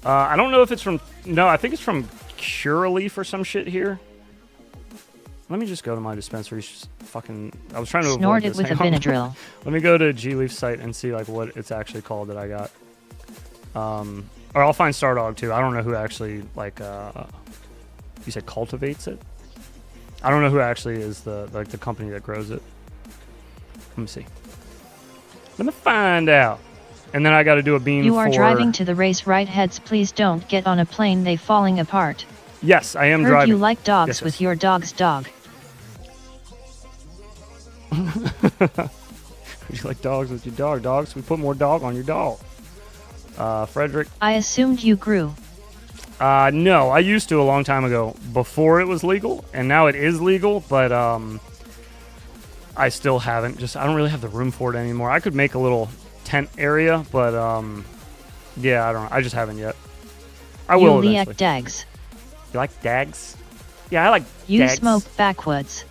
I don't know if it's from. No, I think it's from Curaleaf or some shit here. Let me just go to my dispensary. Fucking, I was trying to Snort avoid it this. with a Hang on. Benadryl. Let me go to G-Leaf's site and see like what it's actually called that I got. Or I'll find Stardog too. I don't know who actually like. You said cultivates it. I don't know who actually is the company that grows it. Let me see. Let me find out. And then I got to do a bean. You are for... driving to the race, right? Heads, please don't get on a plane. They falling apart. Yes, I am Heard driving. you like dogs Yes, with yes. your dog's dog. You like dogs with your dog? Dogs? We put more dog on your dog. Frederick. I assumed you grew. No, I used to a long time ago before it was legal, and now it is legal, but I still haven't. I don't really have the room for it anymore. I could make a little tent area, but yeah, I don't know. I just haven't yet. I will You eventually. like dags. You like dags? Yeah, I like You dags. smoke backwoods.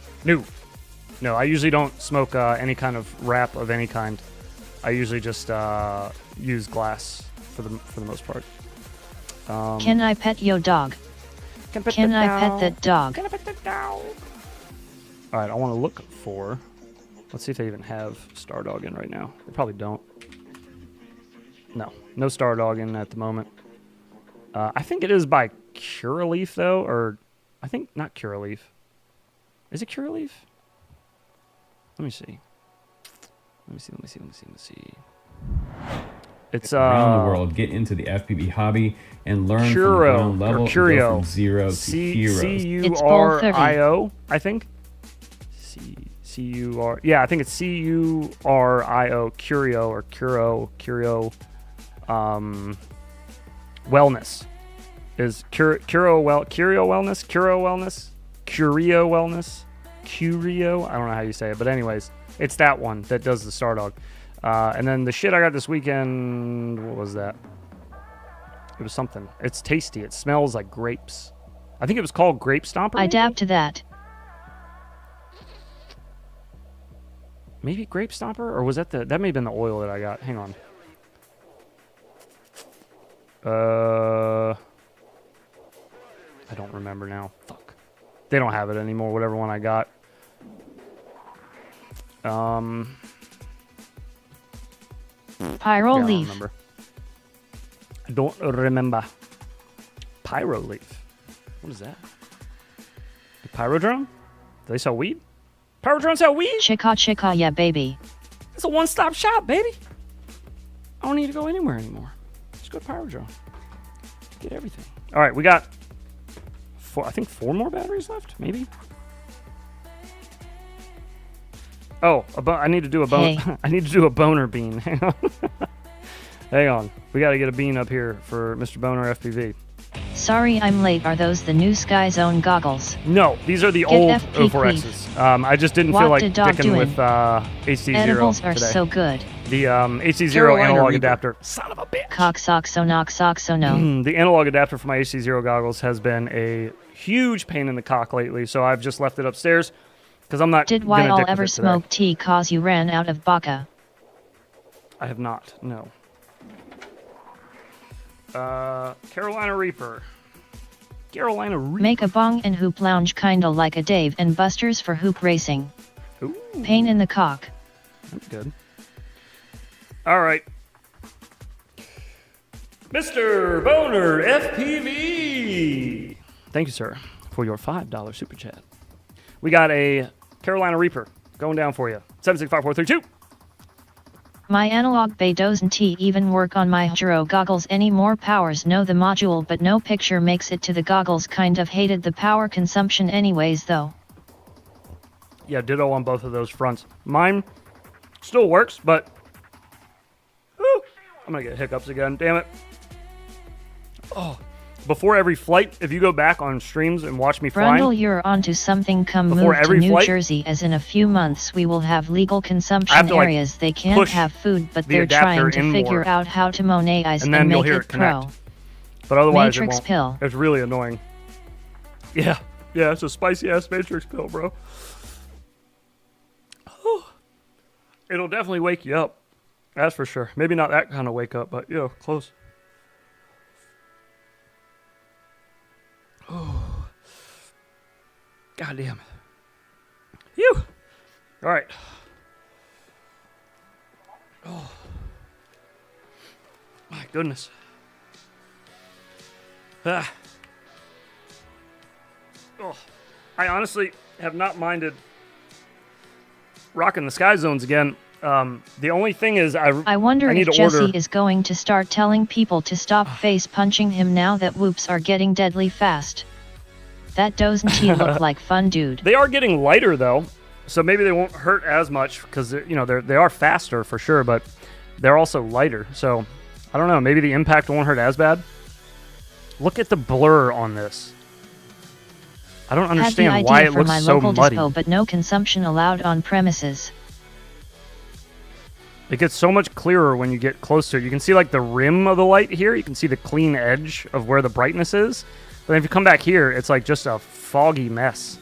No, I usually don't smoke any kind of wrap of any kind. I usually just use glass for the most part. Can I pet your dog? Can I pet that dog? Can I pet the dog? All right, I want to look for. Let's see if they even have Stardog in right now. They probably don't. No Stardog in at the moment. I think it is by Curaleaf though, or I think not Curaleaf. Is it Curaleaf? Let me see. Let me see. It's around the world, get into the FPV hobby and learn from the Curio ground level or and Curio. go from zero to heroes. C-U-R-I-O, I think. C-U-R. Yeah, I think it's C-U-R-I-O. Curio or Curio. Wellness is Curio Wellness. Curio. I don't know how you say it, but anyways, it's that one that does the Stardog. And then the shit I got this weekend, what was that? It was something. It's tasty. It smells like grapes. I think it was called Grape Stomper. I dab to that. Maybe Grape Stomper? Or was that that may have been the oil that I got. Hang on. I don't remember now. Fuck. They don't have it anymore, whatever one I got. Pyro Yeah, leaf. I don't remember. Pyro leaf. What is that? The Pyrodrome? Do they sell weed? Power Drone sell weed? Chicka, yeah, baby. It's a one-stop shop, baby. I don't need to go anywhere anymore. Just go to Power Drone. Get everything. All right, we got I think 4 more batteries left, maybe. Oh, I need to do a bone. Hey. I need to do a boner bean. Hang on. Hang on. We got to get a bean up here for Mr. Boner FPV. Sorry I'm late. Are those the new Sky Zone goggles? No, these are the Get old FPP. O4Xs. I just didn't What feel like the dog dicking doing? with HC0 Edibles are today. so good. The HC0 Carolina analog Reaper. adapter. Son of a bitch. Coxoxonoxoxono. The analog adapter for my HC0 goggles has been a huge pain in the cock lately, so I've just left it upstairs because I'm not Did gonna y'all dick with ever it today. smoke tea cause you ran out of baka? I have not, no. Carolina Reaper. Carolina Reaper. Make a bong and hoop lounge kinda like a Dave and Buster's for hoop racing. Ooh, Pain in the cock. that's good. All right. Mr. Boner FPV. Thank you, sir, for your $5 super chat. We got a Carolina Reaper going down for you. 765432. My analog bay doesn't even work on my Hero goggles anymore. Powers know the module but no picture makes it to the goggles. Kind of hated the power consumption anyways though. Yeah, ditto on both of those fronts. Mine still works, but whew, I'm gonna get hiccups again. Damn it. Oh, before every flight, if you go back on streams and watch me flying, Brundle, you're onto something. Come Before move to every New flight, Jersey, as in a few months we will have legal I have consumption to, like, areas. They can't push have food, but the they're adapter trying to in figure more. out how to monetize And then and you'll make hear it it connect. pro. but otherwise Matrix it won't. pill. It's really annoying. Yeah, it's a spicy ass Matrix pill, bro. It'll definitely wake you up. That's for sure. Maybe not that kind of wake up, but close. Oh, God damn it. Phew. All right. Oh, my goodness. Ah. Oh, I honestly have not minded rocking the Sky Zones again. The only thing is I wonder need if to Jesse order- is going to start telling people to stop face punching him now that whoops are getting deadly fast. That doesn't he look like fun, dude? They are getting lighter though, so maybe they won't hurt as much because they are faster for sure, but they're also lighter. So I don't know. Maybe the impact won't hurt as bad. Look at the blur on this. I don't Had the understand idea why it for my looks so local muddy. dispo, but no consumption allowed on premises. It gets so much clearer when you get closer. You can see like the rim of the light here. You can see the clean edge of where the brightness is. But if you come back here, it's like just a foggy mess.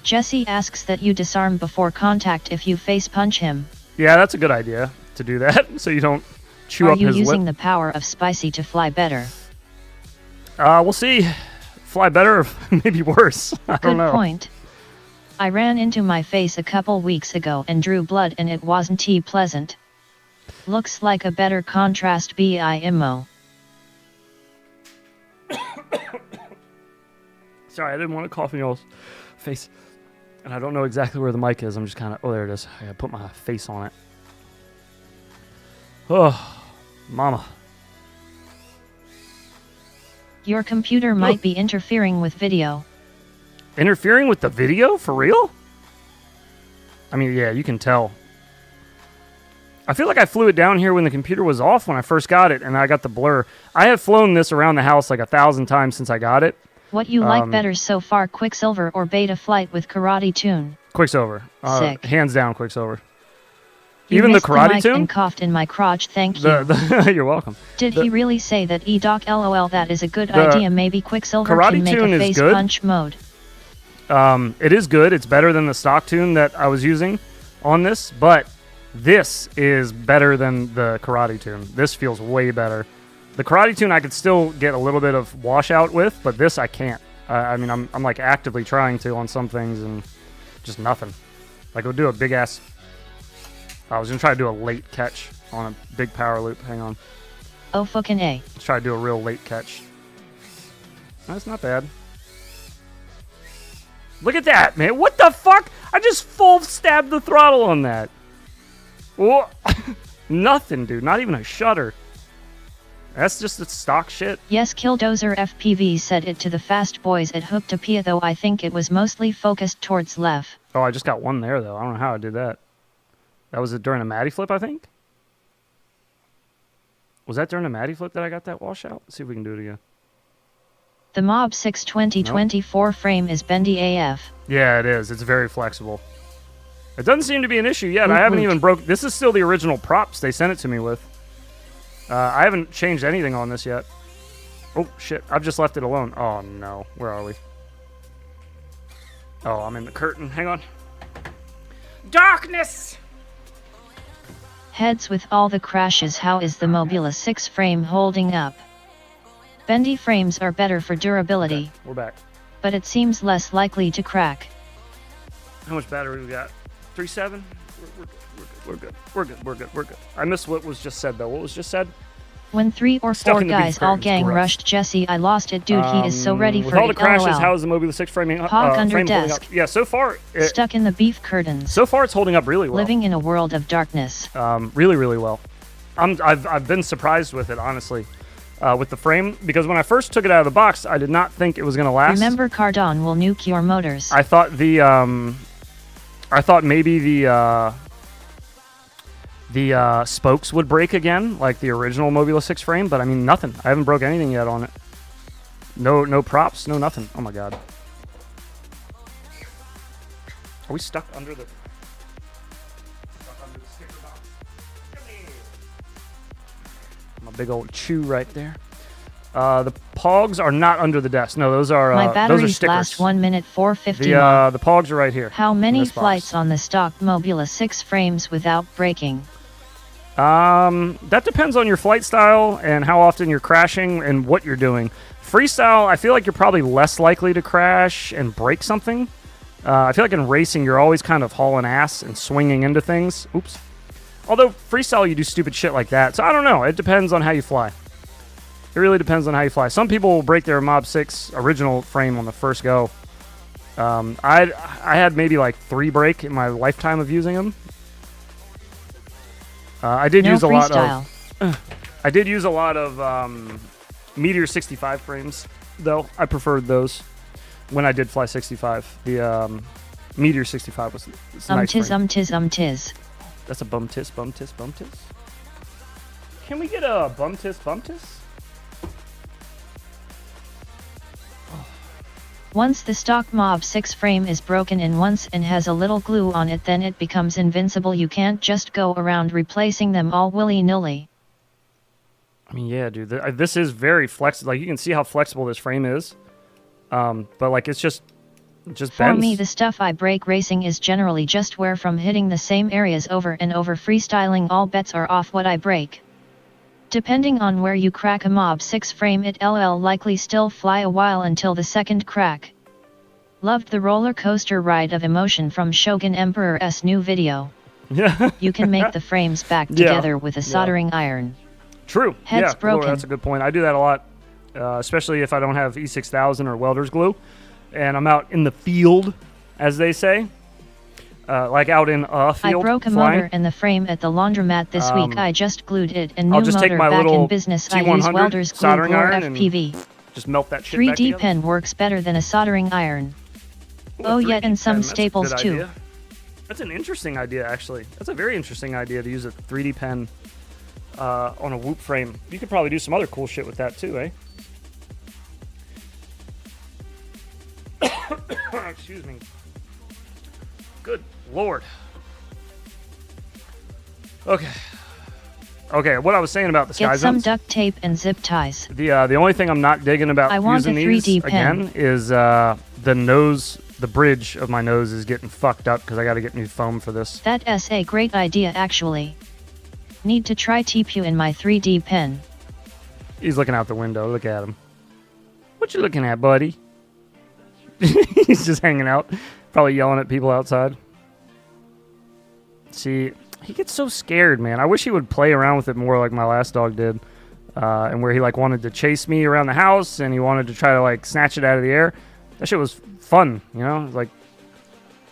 Jesse asks that you disarm before contact if you face punch him. Yeah, that's a good idea to do that so you don't chew Are up you his using lip. the power of spicy to fly better? We'll see. Fly better or maybe worse. I don't Good know. point. I ran into my face a couple weeks ago and drew blood and it wasn't pleasant. Looks like a better contrast BIMO. Sorry, I didn't want to cough in y'all's face. And I don't know exactly where the mic is. I'm just kind of... Oh, there it is. I gotta put my face on it. Oh, mama. Your computer might be interfering with video. Interfering with the video? For real? I mean, yeah, you can tell. I feel like I flew it down here when the computer was off when I first got it, and I got the blur. I have flown this around the house like 1,000 times since I got it. What you like better so far, Quicksilver or Beta Flight with Karate Tune? Quicksilver. Sick. Hands down, Quicksilver. You Even the missed Karate mic Tune? and coughed in my crotch, thank you. You're welcome. Did he really say that E-Doc LOL? That is a good The idea. Maybe Quicksilver Karate can make Tune a is face good. punch mode. It is good. It's better than the stock tune that I was using on this, but this is better than the Karate Tune. This feels way better. The Karate Tune I could still get a little bit of washout with, but this I can't. I mean, I'm like actively trying to on some things and just nothing. Like I'll do a big ass... I was going to try to do a late catch on a big power loop. Hang on. Oh fucking A. Let's try to do a real late catch. That's not bad. Look at that, man. What the fuck? I just full stabbed the throttle on that. Whoa. Nothing, dude. Not even a shutter. That's just the stock shit. Yes, Killdozer FPV said it to the fast boys at Hooptopia, though I think it was mostly focused towards left. Oh, I just got one there, though. I don't know how I did that. That was it during a Matty flip, I think? Was that during a Matty flip that I got that washout? Let's see if we can do it again. The Mob6 2024 frame is bendy AF. Yeah, it is. It's very flexible. It doesn't seem to be an issue yet. I haven't even broke... This is still the original props they sent it to me with. I haven't changed anything on this yet. Oh, shit. I've just left it alone. Oh, no. Where are we? Oh, I'm in the curtain. Hang on. Darkness! Heads with all the crashes, how is the Mobula6 frame holding up? Bendy frames are better for durability. Okay, we're back. But it seems less likely to crack. How much battery we got? 3.7? We're good. I missed what was just said, though. What was just said? When 3 or 4 guys all gang rushed Jesse, I lost it, dude. He is so ready for with all the it. crashes, LOL. how is the Mobula6 framing? Hog under frame holding desk. up? Yeah, so far, Stuck in the beef curtains. So far, it's holding up really well. Living in a world of darkness. Really, really well. I've been surprised with it, honestly, with the frame, because when I first took it out of the box, I did not think it was going to last. Remember, Cardon will nuke your motors. I thought maybe the spokes would break again, like the original Mobula6 frame, but I mean, nothing. I haven't broke anything yet on it. No props, no nothing. Oh my god. Are we stuck under the sticker box? My big old chew right there. The pogs are not under the desk. No, those are my those are batteries stickers. last 1 minute 450. The pogs are right here. How many in this box. flights on the stock Mobula6 frames without breaking? That depends on your flight style and how often you're crashing and what you're doing. Freestyle, I feel like you're probably less likely to crash and break something. I feel like in racing, you're always kind of hauling ass and swinging into things. Oops. Although freestyle, you do stupid shit like that. So I don't know. It depends on how you fly. It really depends on how you fly. Some people will break their Mob6 original frame on the first go. I had maybe like 3 break in my lifetime of using them. I did use a lot of Meteor 65 frames, though. I preferred those when I did fly 65. The Meteor 65 was nice frame. Tis. That's a bum tis. Can we get a bum tis? Once the stock Mob6 frame is broken in once and has a little glue on it, then it becomes invincible. You can't just go around replacing them all willy-nilly. I mean, yeah, dude. This is very flexible. Like, you can see how flexible this frame is. But, like, it just bends. For me, the stuff I break racing is generally just wear from hitting the same areas over and over. Freestyling, all bets are off what I break. Depending on where you crack a Mob6 frame, it'll likely still fly a while until the second crack. Loved the roller coaster ride of emotion from Shogun Emperor's new video. Yeah. You can make the frames back together with a soldering iron. True. Heads broken. That's a good point. I do that a lot, especially if I don't have E6000 or welder's glue, and I'm out in the field, as they say. Like out in a field. I broke a motor and the frame at the laundromat this week. I just glued it and new I'll just motor take my back little in business. I T100 use welder's glue soldering or iron FPV. and just melt that shit back 3D together. pen works better than a soldering iron. Ooh, Oh yeah, 3D and some pen, that's a staples good too. idea. That's an interesting idea, actually. That's a very interesting idea to use a 3D pen on a whoop frame. You could probably do some other cool shit with that too, eh? Excuse me. Good Lord. Okay, what I was saying about the Sky Get some Zones. duct tape and zip ties. The only thing I'm not digging about I want using a these 3D pen. again is the nose. The bridge of my nose is getting fucked up because I got to get new foam for this. That's a great idea actually. Need to try TPU in my 3D pen. He's looking out the window. Look at him. What you looking at, buddy? He's just hanging out, probably yelling at people outside. See, he gets so scared, man. I wish he would play around with it more like my last dog did. And where he like wanted to chase me around the house and he wanted to try to like snatch it out of the air. That shit was fun, you know? Like,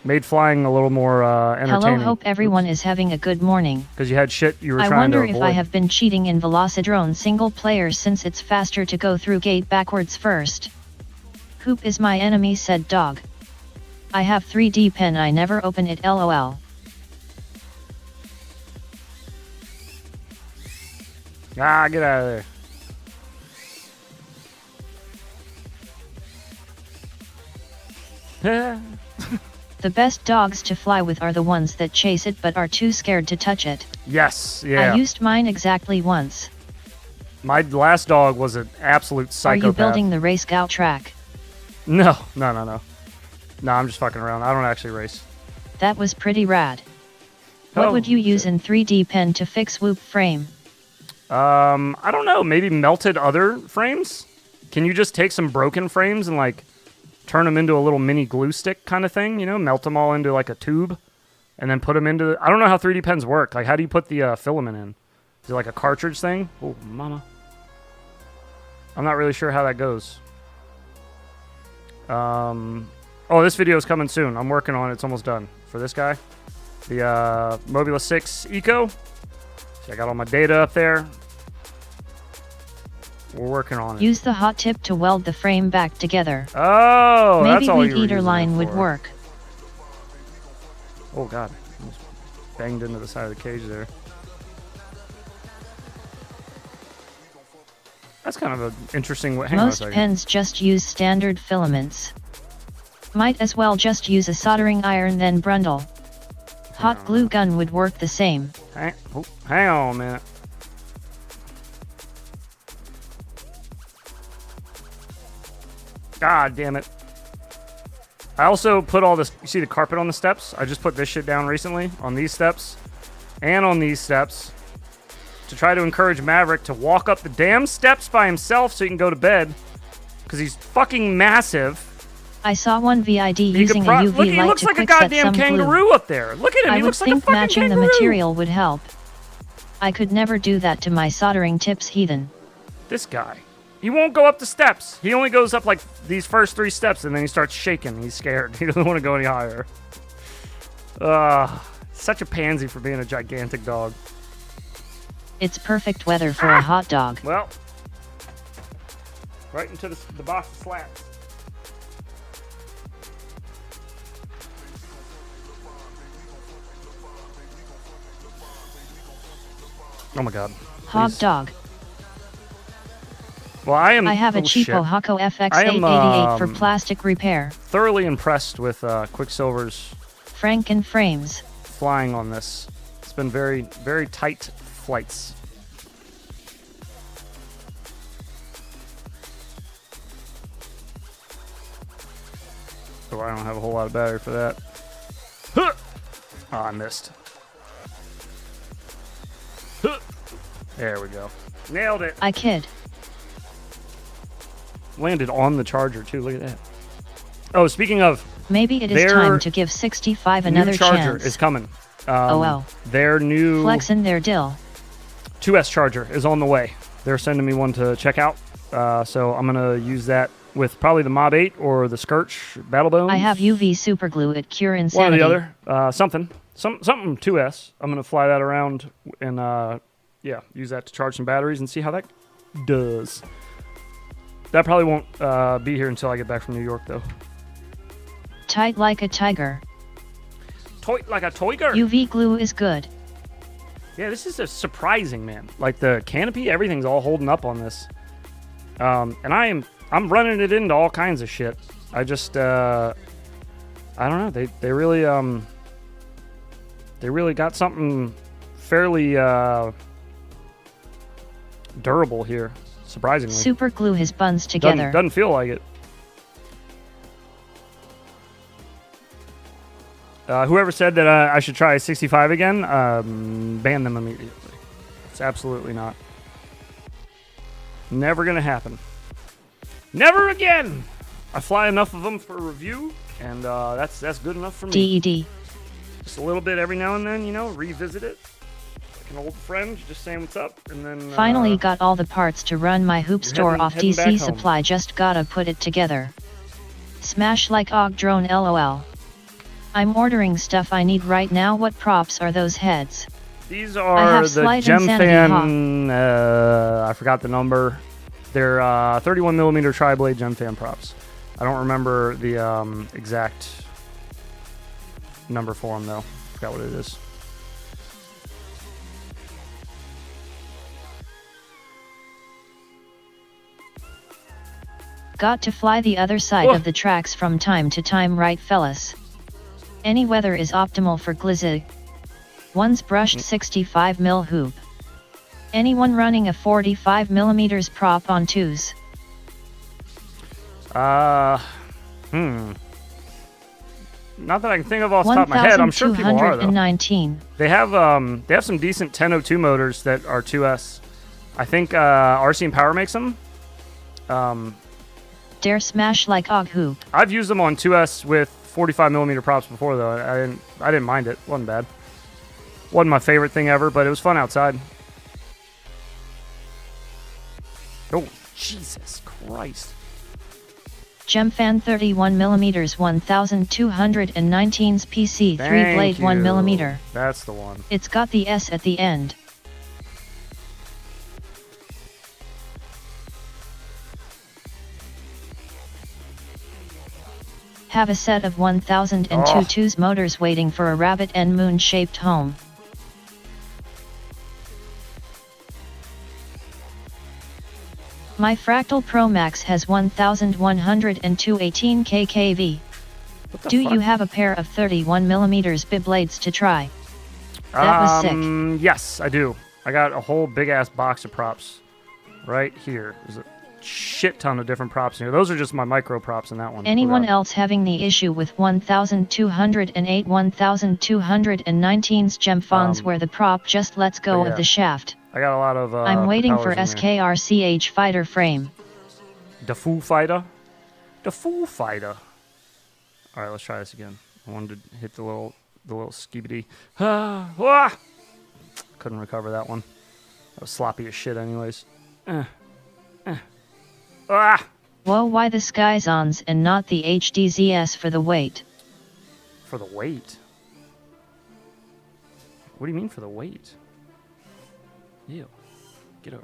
Made flying a little more entertaining. Hello, hope everyone is having a good morning. Because you had shit you were I trying to wonder avoid. if I have been cheating in Velocidrone single player since it's faster to go through gate backwards first. Hoop is my enemy, said dog. I have 3D pen, I never open it, lol. Ah, get out of there. The best dogs to fly with are the ones that chase it but are too scared to touch it. Yes, yeah. I used mine exactly once. My last dog was an absolute psychopath. Are you building the race gout track? No. No, I'm just fucking around. I don't actually race. That was pretty rad. What Oh, would you use shit. in 3D pen to fix whoop frame? I don't know. Maybe melted other frames? Can you just take some broken frames and, like, turn them into a little mini glue stick kind of thing? You know, melt them all into, like, a tube and then put them into... I don't know how 3D pens work. Like, how do you put the filament in? Is it like a cartridge thing? Oh, mama. I'm not really sure how that goes. Oh, this video is coming soon. I'm working on it. It's almost done. For this guy. The Mobula6 Eco. See, I got all my data up there. We're working on it. Use the hot tip to weld the frame back together. Oh, that's Maybe all weed you were eater using line it would for. work. Oh, God. Almost banged into the side of the cage there. That's kind of an interesting way. Hang on a Most second. pens just use standard filaments. Might as well just use a soldering iron then brundle. Hot glue gun would work the same. Hang on a minute. God damn it. I also put all this, you see the carpet on the steps? I just put this shit down recently on these steps and on these steps to try to encourage Maverick to walk up the damn steps by himself so he can go to bed because he's fucking massive. I saw one VID He using a UV look, he light looks to like a quickset goddamn some glue. kangaroo up there. Look at him. I He would looks like a think fucking matching kangaroo. the material would help. I could never do that to my soldering tips, heathen. This guy. He won't go up the steps. He only goes up like these first 3 steps and then he starts shaking. He's scared. He doesn't want to go any higher. Such a pansy for being a gigantic dog. It's perfect weather for a hot dog. Well, right into the box of slats. Oh my god. Hog Please. dog. Well, I have a oh, shit. cheapo Hako I am, FX888 for plastic repair. Thoroughly impressed with Quicksilver's Franken frames. flying on this. It's been very, very tight flights. Oh, I don't have a whole lot of battery for that. Huh! Oh, I missed. Huh! There we go. Nailed it. I kid. Landed on the charger, too. Look at that. Oh, speaking of, Maybe it is Their time to give 65 another new charger chance. is coming. Oh well. Their new Flexin' their dill. 2S charger is on the way. They're sending me one to check out. So I'm going to use that with probably the Mob6 or the Scourge Battlebones. I have UV superglue at Cure one or Insanity. the other. Something 2S. I'm going to fly that around and use that to charge some batteries and see how that does. That probably won't be here until I get back from New York, though. Tight like a tiger. Toy like a tiger. UV glue is good. Yeah, this is a surprising, man. Like the canopy, everything's all holding up on this. And I'm running it into all kinds of shit. I just I don't know. They really got something fairly durable here, surprisingly. Super glue his buns together. Doesn't feel like it. Whoever said that I should try 65 again, ban them immediately. It's absolutely not. Never gonna happen. Never again! I fly enough of them for review, and that's good enough for me. DED. Just a little bit every now and then, revisit it. Like an old friend, just saying what's up, and then... Finally got all the parts to run my hoop store off heading back DC home. Supply, just gotta put it together. Smash like Og drone lol. I'm ordering stuff I need right now. What props are those heads? These I are have the slight Gem insanity, Fan. I forgot the number. They're 31mm tri-blade Gem Fan props. I don't remember the exact number for them though. Forgot what it is. Got to fly the other side of the tracks from time to time, right fellas? Any weather is optimal for glizzy. One's brushed 65mm hoop. Anyone running a 45mm prop on twos? Not that I can think of off the top of my head. I'm sure people are though. They have some decent 1002 motors that are 2S. I think RC and Power makes them. Dare smash like og hoop. I've used them on 2S with 45mm props before though. I didn't mind it. Wasn't bad. Wasn't my favorite thing ever, but it was fun outside. Oh, Jesus Christ. Gemfan 31mm 1219's PC 3-blade 1mm. That's the one. It's got the S at the end. Have a set of 1002 twos motors waiting for a rabbit and moon-shaped home. My Fractal Pro Max has 1102 18 kV. Do you have a pair of 31mm bib blades to try? That was sick. Yes, I do. I got a whole big-ass box of props right here. There's a shit ton of different props in here. Those are just my micro props in that one. Anyone else having the issue with 1208 1219's Gemfons where the prop just lets go of the shaft? I got a lot of I'm waiting for SKRCH fighter frame. The Foo Fighter? The Foo Fighter. Alright, let's try this again. I wanted to hit the little skibidi. Couldn't recover that one. That was sloppy as shit anyways. Whoa, why the Skyzons and not the HDZS for the weight? For the weight? What do you mean for the weight? Ew. Get over.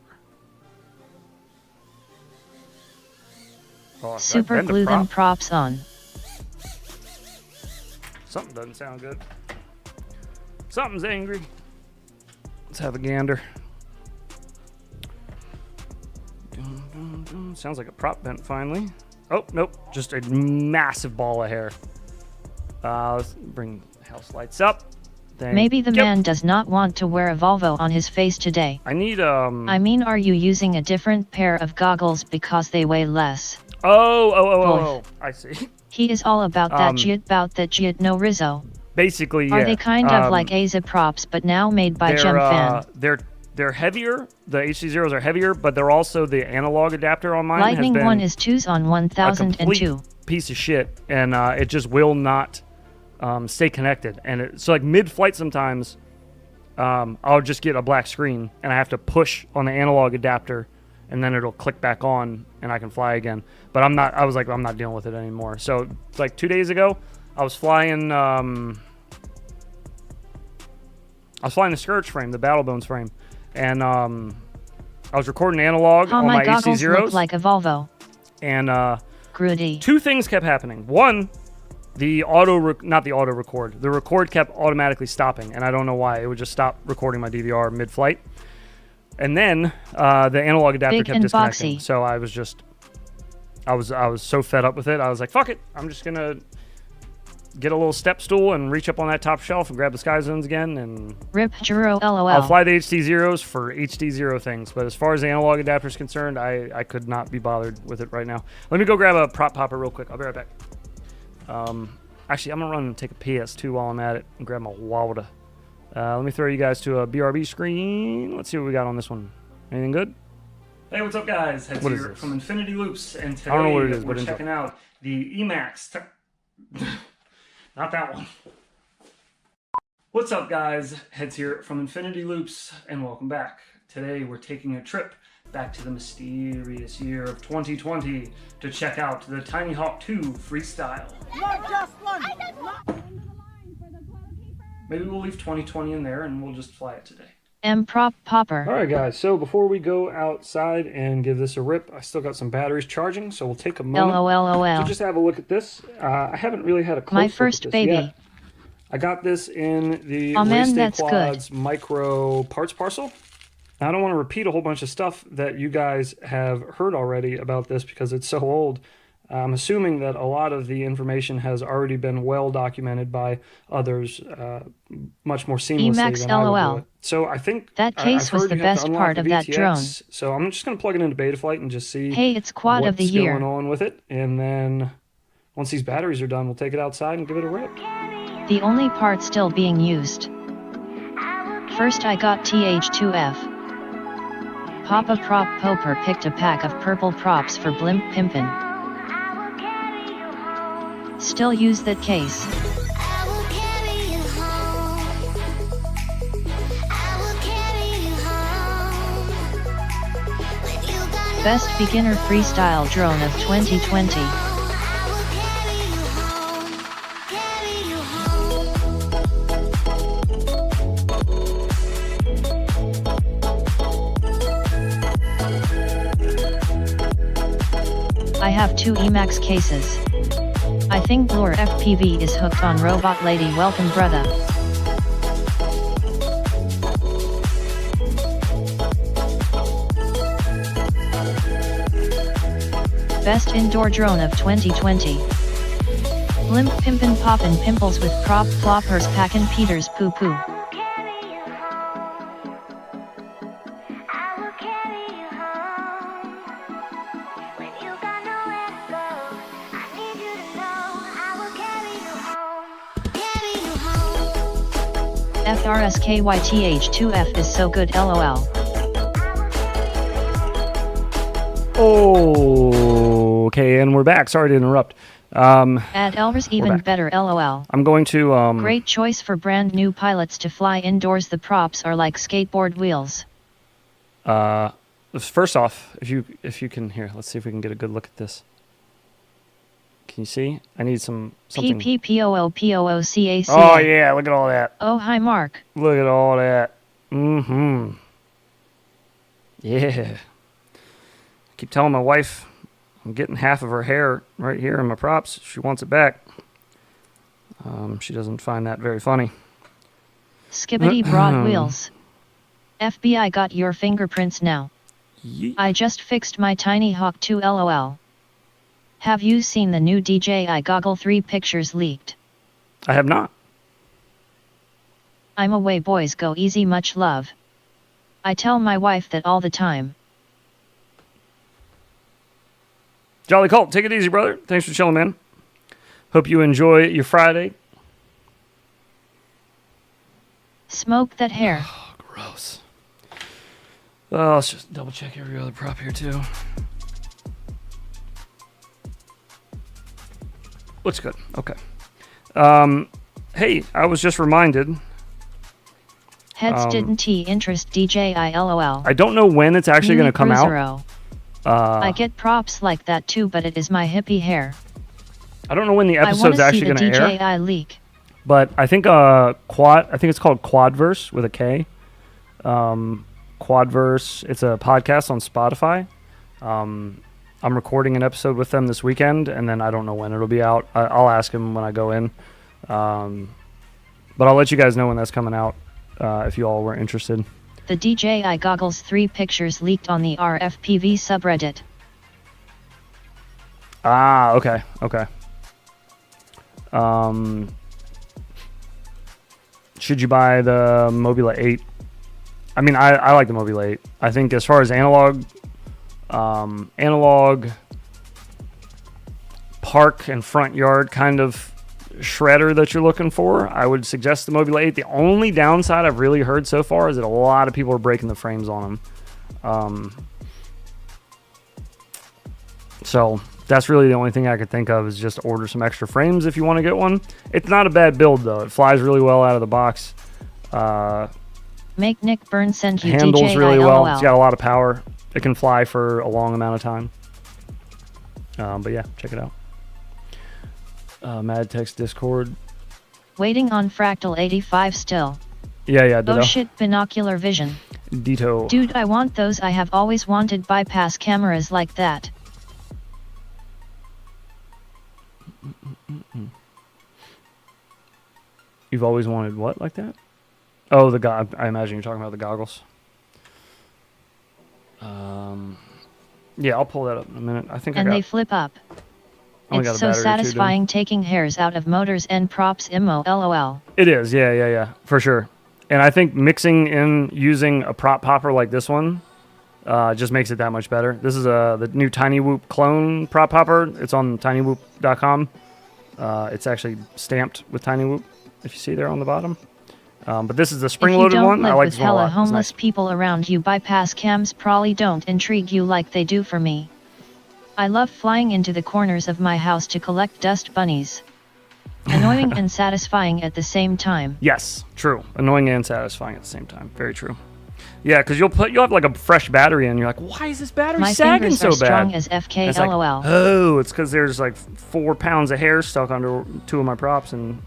Oh, Super glue them props on. Something doesn't sound good. Something's angry. Let's have a gander. Sounds like a prop bent finally. Oh, nope. Just a massive ball of hair. Let's bring house lights up. Maybe the man does not want to wear a Volvo on his face today. I need, I mean, are you using a different pair of goggles because they weigh less? Oh, I see. He is all about that jit, no Rizzo. Basically, yeah. Are they kind of like Aza props, but now made by Gemfan? They're heavier. The HD0s are heavier, but they're also the analog adapter on mine. Lightning one is 2s on 1002. Piece of shit, and it just will not stay connected. And so like mid-flight sometimes, I'll just get a black screen, and I have to push on the analog adapter, and then it'll click back on, and I can fly again. But I'm not dealing with it anymore. So like 2 days ago, I was flying the Scourge frame, the Battle Bones frame. And I was recording analog on my HD0s. Look like a Volvo. And Grudy. Two things kept happening. One, the record kept automatically stopping, and I don't know why. It would just stop recording my DVR mid-flight. And then the analog adapter kept disconnecting. So I was so fed up with it. I was like, fuck it. I'm just gonna get a little step stool and reach up on that top shelf and grab the Sky Zones again and rip Juro LOL. I'll fly the HD0s for HD0 things, but as far as the analog adapter is concerned, I could not be bothered with it right now. Let me go grab a prop popper real quick. I'll be right back. Actually, I'm gonna run and take a PS2 while I'm at it and grab my water. Let me throw you guys to a BRB screen. Let's see what we got on this one. Anything good? Hey, what's up, guys? Heads here from Infinity Loops, and today I don't know what it is, we're checking out the Emax. Not that one. What's up, guys? Heads here from Infinity Loops, and welcome back. Today we're taking a trip back to the mysterious year of 2020 to check out the Tiny Hawk 2 Freestyle. Not just one! Maybe we'll leave 2020 in there and we'll just fly it today. Prop popper. All right, guys. So before we go outside and give this a rip, I still got some batteries charging, so we'll take a moment to LOL. just have a look at this. I haven't really had a close My look first at this baby. yet. I got this in the Oh man, Race Day that's Quads good. micro parts parcel. I don't want to repeat a whole bunch of stuff that you guys have heard already about this because it's so old. I'm assuming that a lot of the information has already been well documented by others much more seamlessly Emacs than I would do LOL. it. So I think That case I've was heard the you have to best unlock part the of that VTX, drone. So I'm just going to plug it into Betaflight and just see Hey, it's quad what's of the year. going on with it. And then once these batteries are done, we'll take it outside and give it a rip. The only part still being used. First I got TH2F. Papa Prop Poper picked a pack of purple props for Blimp Pimpin'. Still use that case. Best beginner freestyle drone of 2020. I have 2 Emacs cases. I think Blur FPV is hooked on Robot Lady. Welcome, brother. Best indoor drone of 2020. Blimp Pimpin' Poppin' Pimples with Prop Ploppers Packin' Peters Poo Poo. FRSKYTH2F is so good, LOL. Okay, and we're back. Sorry to interrupt. Add Elvers even back. better, LOL. I'm going to Great choice for brand new pilots to fly indoors. The props are like skateboard wheels. first off, if you can here, let's see if we can get a good look at this. Can you see? I need something. PPPOOPOOCAC. Oh yeah, look at all that. Oh hi Mark. Look at all that. Yeah. Keep telling my wife I'm getting half of her hair right here in my props. She wants it back. She doesn't find that very funny. Skibbity broad wheels. FBI got your fingerprints now. Yeet. I just fixed my Tiny Hawk 2 LOL. Have you seen the new DJI Goggle 3 pictures leaked? I have not. I'm away, boys, go easy, much love. I tell my wife that all the time. Jolly Colt, take it easy, brother. Thanks for chilling, man. Hope you enjoy your Friday. Smoke that hair. Oh, gross. Oh, let's just double check every other prop here, too. Looks good. Okay. Hey, I was just reminded. Heads didn't interest DJI LOL. I don't know when it's actually going to come out. I get props like that too, but it is my hippie hair. I don't know when the I episode's want to see actually the going to air. DJI leak. But I think I think it's called Quadverse with a K. Quadverse. It's a podcast on Spotify. I'm recording an episode with them this weekend, and then I don't know when it'll be out. I'll ask him when I go in. But I'll let you guys know when that's coming out if you all were interested. The DJI Goggles 3 pictures leaked on the RFPV subreddit. Ah, okay, okay. Should you buy the Mobula 8? I mean, I like the Mobula 8. I think as far as analog park and front yard kind of shredder that you're looking for, I would suggest the Mobula 8. The only downside I've really heard so far is that a lot of people are breaking the frames on them. So that's really the only thing I could think of is just order some extra frames if you want to get one. It's not a bad build though. It flies really well out of the box. Make Nick Byrne send you Handles DJI really well. LOL. It's got a lot of power. It can fly for a long amount of time. But yeah, check it out. Mad Text Discord. Waiting on Fractal 85 still. Yeah, ditto. Oh shit, binocular vision. Ditto. Dude, I want those. I have always wanted bypass cameras like that. You've always wanted what like that? Oh, I imagine you're talking about the goggles. Yeah, I'll pull that up in a minute. I think and they flip up. Only got It's a so battery or two, satisfying taking hairs out of motors and props. Immo lol. It is, yeah, for sure. And I think mixing in using a prop popper like this one just makes it that much better. This is the new tinywhoop clone prop popper. It's on tinywhoop.com. It's actually stamped with tinywhoop, if you see there on the bottom. But this is the spring-loaded one. I like this one a lot. If you don't live with hella homeless nice. people around you, bypass cams probably don't intrigue you like they do for me. I love flying into the corners of my house to collect dust bunnies. Annoying and satisfying at the same time. Yes, true. Annoying and satisfying at the same time. Very true. Yeah, because you'll have like a fresh battery and you're like, why is this battery My sagging fingers so are bad? strong as FK It's lol. like, oh, it's because there's like 4 pounds of hair stuck under 2 of my props and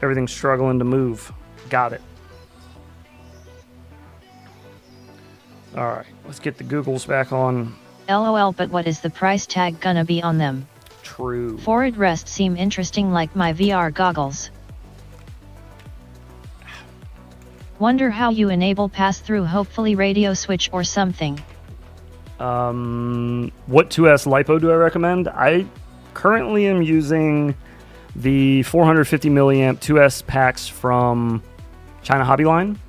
everything's struggling to move. Got it. All right, let's get the Googles back on. LOL, but what is the price tag gonna be on them? True. Forward rest seem interesting like my VR goggles. Wonder how you enable pass-through, hopefully radio switch or something. What 2S LiPo do I recommend? I currently am using the 450 milliamp 2S packs from China Hobby line.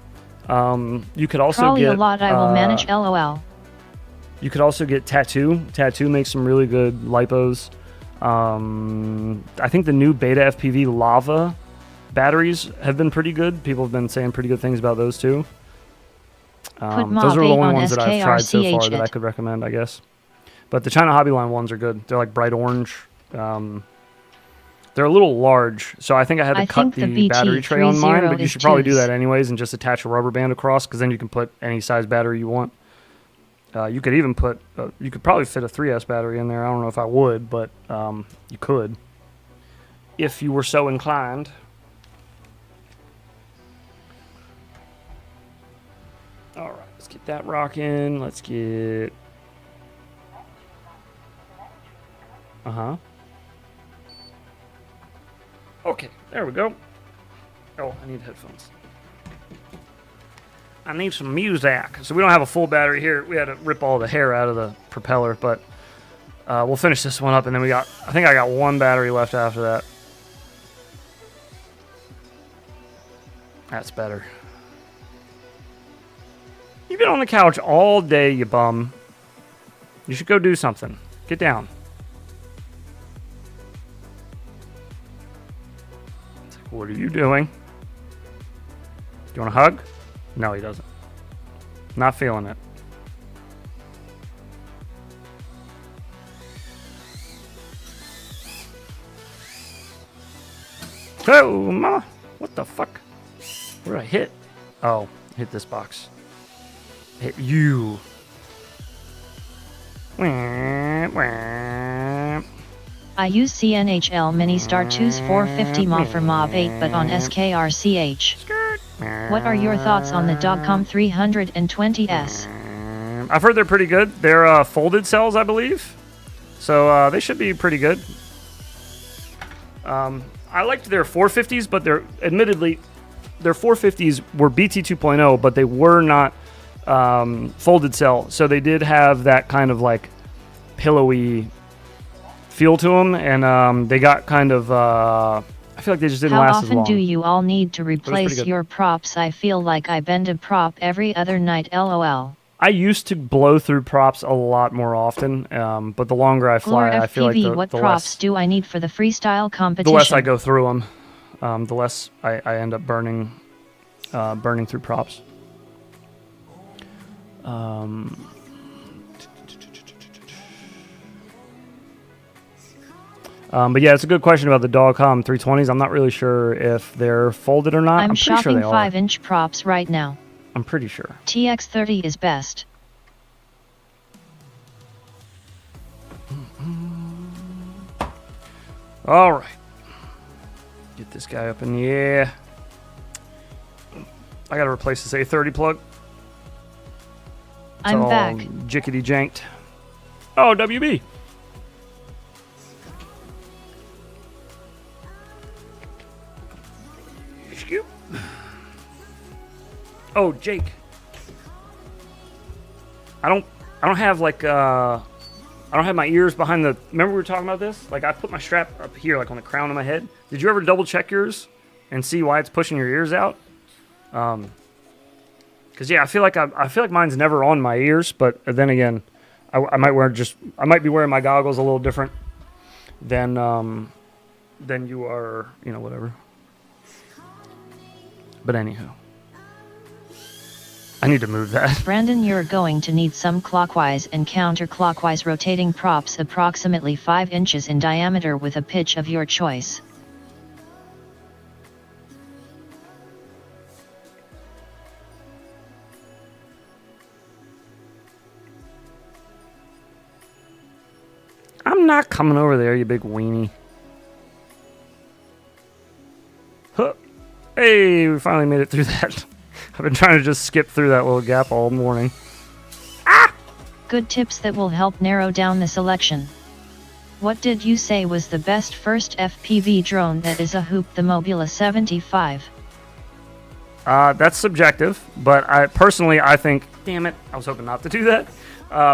You could also Probably get a lot I will manage lol. You could also get Tattoo. Tattoo makes some really good lipos. I think the new Beta FPV Lava batteries have been pretty good. People have been saying pretty good things about those too. Those are the only ones that I've tried so far that I could recommend, I guess. But the China Hobby line ones are good. They're like bright orange. They're a little large, so I think I had to cut the battery tray on mine, but you should probably do that anyways and just attach a rubber band across, because then you can put any size battery you want. You could even put, you could probably fit a 3S battery in there. I don't know if I would, but you could, if you were so inclined. All right, let's get that rocking. Let's get, Okay, there we go. Oh, I need headphones. I need some music. So we don't have a full battery here. We had to rip all the hair out of the propeller, but we'll finish this one up, and then I think I got 1 battery left after that. That's better. You've been on the couch all day, you bum. You should go do something. Get down. What are you doing? Do you want a hug? No, he doesn't. Not feeling it. Oh, mama. What the fuck? Where did I hit? Oh, hit this box. Hit you. Wah, wah. I use CNHL Mini Star 2's 450 mAh for Mob 8 but on SKRCH. What are your thoughts on the Dogcom 320S? I've heard they're pretty good. They're folded cells, I believe. So they should be pretty good. I liked their 450s, but admittedly, their 450s were BT 2.0, but they were not folded cell. So they did have that kind of like pillowy feel to them, and they got kind of I feel like they just didn't last as long. How often do you all need to replace your props? I feel like I bend a prop every other night lol. I used to blow through props a lot more often, but the longer I fly, I feel like what props do I need for the freestyle competition? The less I go through them, the less I end up burning through props. But yeah, it's a good question about the Dogcom 320s. I'm not really sure if they're folded or not. I'm pretty sure they are. I'm shopping 5-inch props right now. I'm pretty sure. TX30 is best. All right. Get this guy up in the air. I gotta replace this A30 plug. It's I'm all back. Jickety janked. Oh, WB. Oh, Jake. I don't have like I don't have my ears behind the. Remember we were talking about this? Like I put my strap up here, like on the crown of my head. Did you ever double check yours and see why it's pushing your ears out? Because yeah, I feel like mine's never on my ears, but then again, I might be wearing my goggles a little different than you are, you know, whatever. But anyhow, I need to move that. Brandon, you're going to need some clockwise and counterclockwise rotating props approximately 5 inches in diameter with a pitch of your choice. I'm not coming over there, you big weenie. Huh. Hey, we finally made it through that. I've been trying to just skip through that little gap all morning. Good tips that will help narrow down the selection. What did you say was the best first FPV drone that is a hoop, the Mobula 75? That's subjective, but I think, damn it, I was hoping not to do that.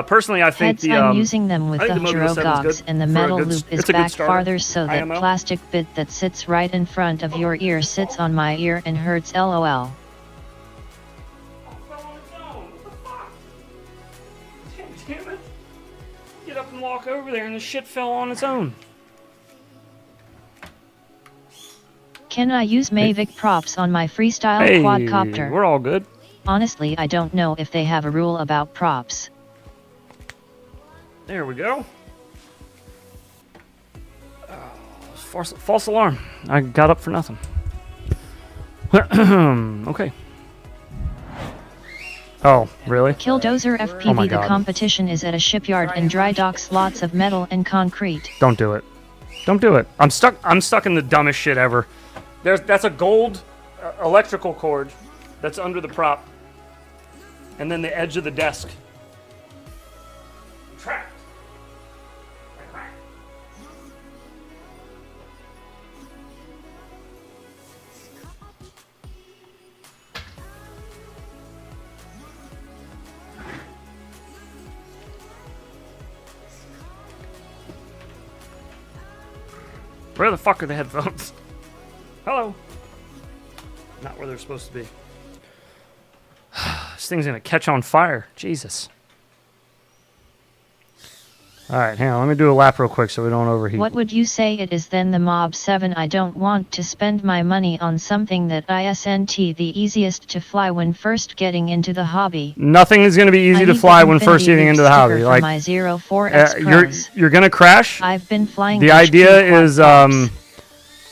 Personally, I think Heads, I'm using them with I the think the Mobula 7 is Hero good Gogs, and the for a metal good- loop is it's a good back starter. farther so that IMO. plastic bit that sits right in front of your ear sits on my ear and hurts, lol. Damn it. Get up and walk over there and the shit fell on its own. Can I use Mavic props on my Freestyle Hey, quadcopter? we're all good. Honestly, I don't know if they have a rule about props. There we go. False alarm. I got up for nothing. Okay. Oh, really? Killdozer Oh FPV, my the God. competition is at a shipyard and dry docks, lots of metal and concrete. Don't do it. Don't do it. I'm stuck in the dumbest shit ever. That's a gold electrical cord that's under the prop. And then the edge of the desk. Trapped. Where the fuck are the headphones? Hello. Not where they're supposed to be. This thing's gonna catch on fire. Jesus. Alright, hang on. Let me do a lap real quick so we don't overheat. What would you say it is then, the Mob6? I don't want to spend my money on something that isn't the easiest to fly when first getting into the hobby. Nothing is going to be easy to fly when first getting into the hobby. Like my 04X Pros. you're going to crash. I've been flying. The idea is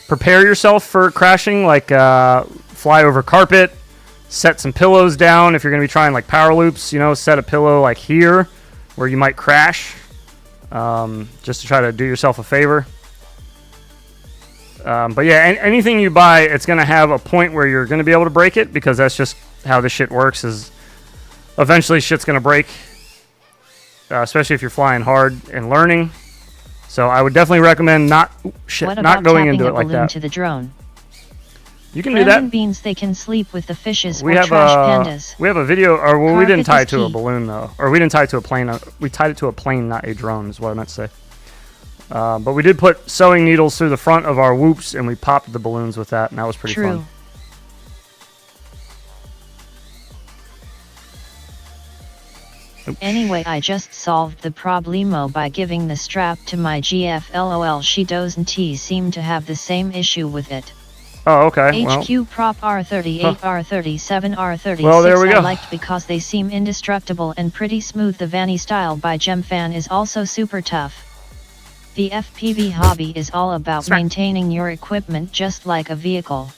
prepare yourself for crashing. Like fly over carpet, set some pillows down. If you're going to be trying like power loops, you know, set a pillow like here where you might crash. Just to try to do yourself a favor. But yeah, anything you buy, it's going to have a point where you're going to be able to break it, because that's just how this shit works. Is eventually shit's going to break, especially if you're flying hard and learning. So I would definitely recommend not going into it like that. To the drone? You can Brandon do that. Beans, they can sleep with the fishes We or have trash pandas. we have a video, or well, we didn't tie it Carpet is to a key. balloon though, or we didn't tie it to a plane. We tied it to a plane, not a drone, is what I meant to say. But we did put sewing needles through the front of our whoops, and we popped the balloons with that, and that was pretty True. fun. Anyway, I just solved the problemo by giving the strap to my GF. LOL, she doesn't seem to have the same issue with it. Oh, okay. HQ Prop R38, R37, R36 Well, there we go. I liked because they seem indestructible and pretty smooth. The Vanny style by Gemfan is also super tough. The FPV hobby is all about maintaining your equipment just like a vehicle.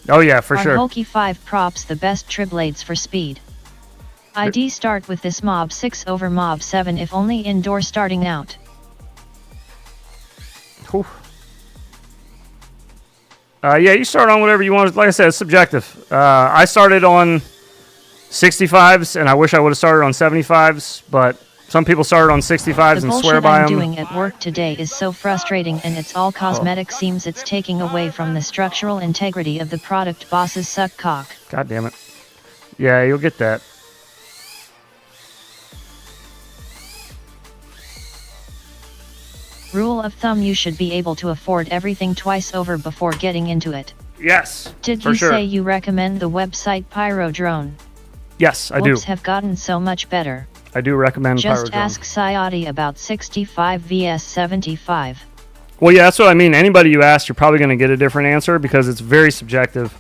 Oh yeah, for Are sure. Hulky 5 props the best triblades for speed? I'd start with this Mob6 over Mob7 if only indoor starting out. Whew. Yeah, you start on whatever you want. Like I said, it's subjective. I started on 65s, and I wish I would have started on 75s, but some people started on 65s The and swear bullshit by I'm them. doing at work today is so frustrating, and it's all cosmetic. Seems it's taking away from the structural integrity of the product. Bosses suck cock. God damn it. Yeah, you'll get that. Rule of thumb: you should be able to afford everything twice over before getting into it. Yes, Did for you sure. say you recommend the website Pyro Drone? Yes, I do. Whoops have gotten so much better. I do recommend Just Pyro Drone. ask Sayati about 65 vs 75. Well, yeah, that's what I mean. Anybody you ask, you're probably going to get a different answer because it's very subjective.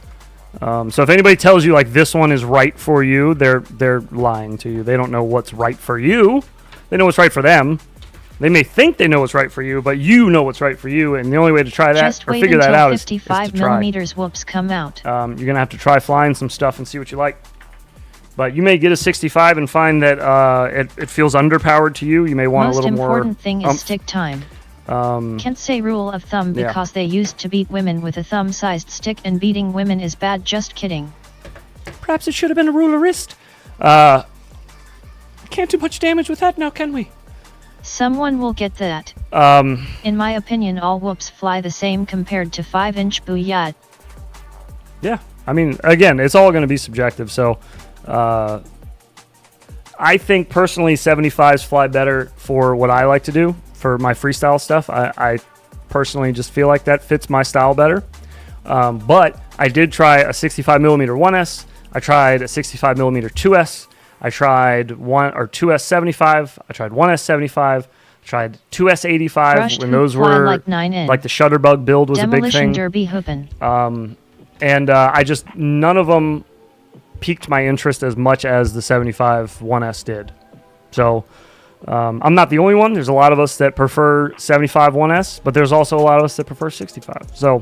So if anybody tells you like this one is right for you, they're lying to you. They don't know what's right for you. They know what's right for them. They may think they know what's right for you, but you know what's right for you, and the only way to try that Just or wait figure until that out is 55 to try. millimeters whoops come out. You're going to have to try flying some stuff and see what you like. But you may get a 65 and find that it feels underpowered to you. You may want Most a little more. important thing is stick time. Can't say rule of thumb Yeah. because they used to beat women with a thumb-sized stick, and beating women is bad. Just kidding. Perhaps it should have been a ruler wrist. Can't do much damage with that now, can we? Someone will get that. In my opinion, all whoops fly the same compared to 5-inch booyah. Yeah. I mean, again, it's all going to be subjective. So, I think personally 75s fly better for what I like to do for my freestyle stuff. I personally just feel like that fits my style better. But I did try a 65 millimeter 1S. I tried a 65 millimeter 2S. I tried 2S 75. I tried 1S 75. I tried 2S 85 Brushed when hoop those fly were like 9 like the Shutterbug build was a big Demolition thing. derby hoopin'. And I just, none of them piqued my interest as much as the 75 1S did. So I'm not the only one. There's a lot of us that prefer 75 1S, but there's also a lot of us that prefer 65. So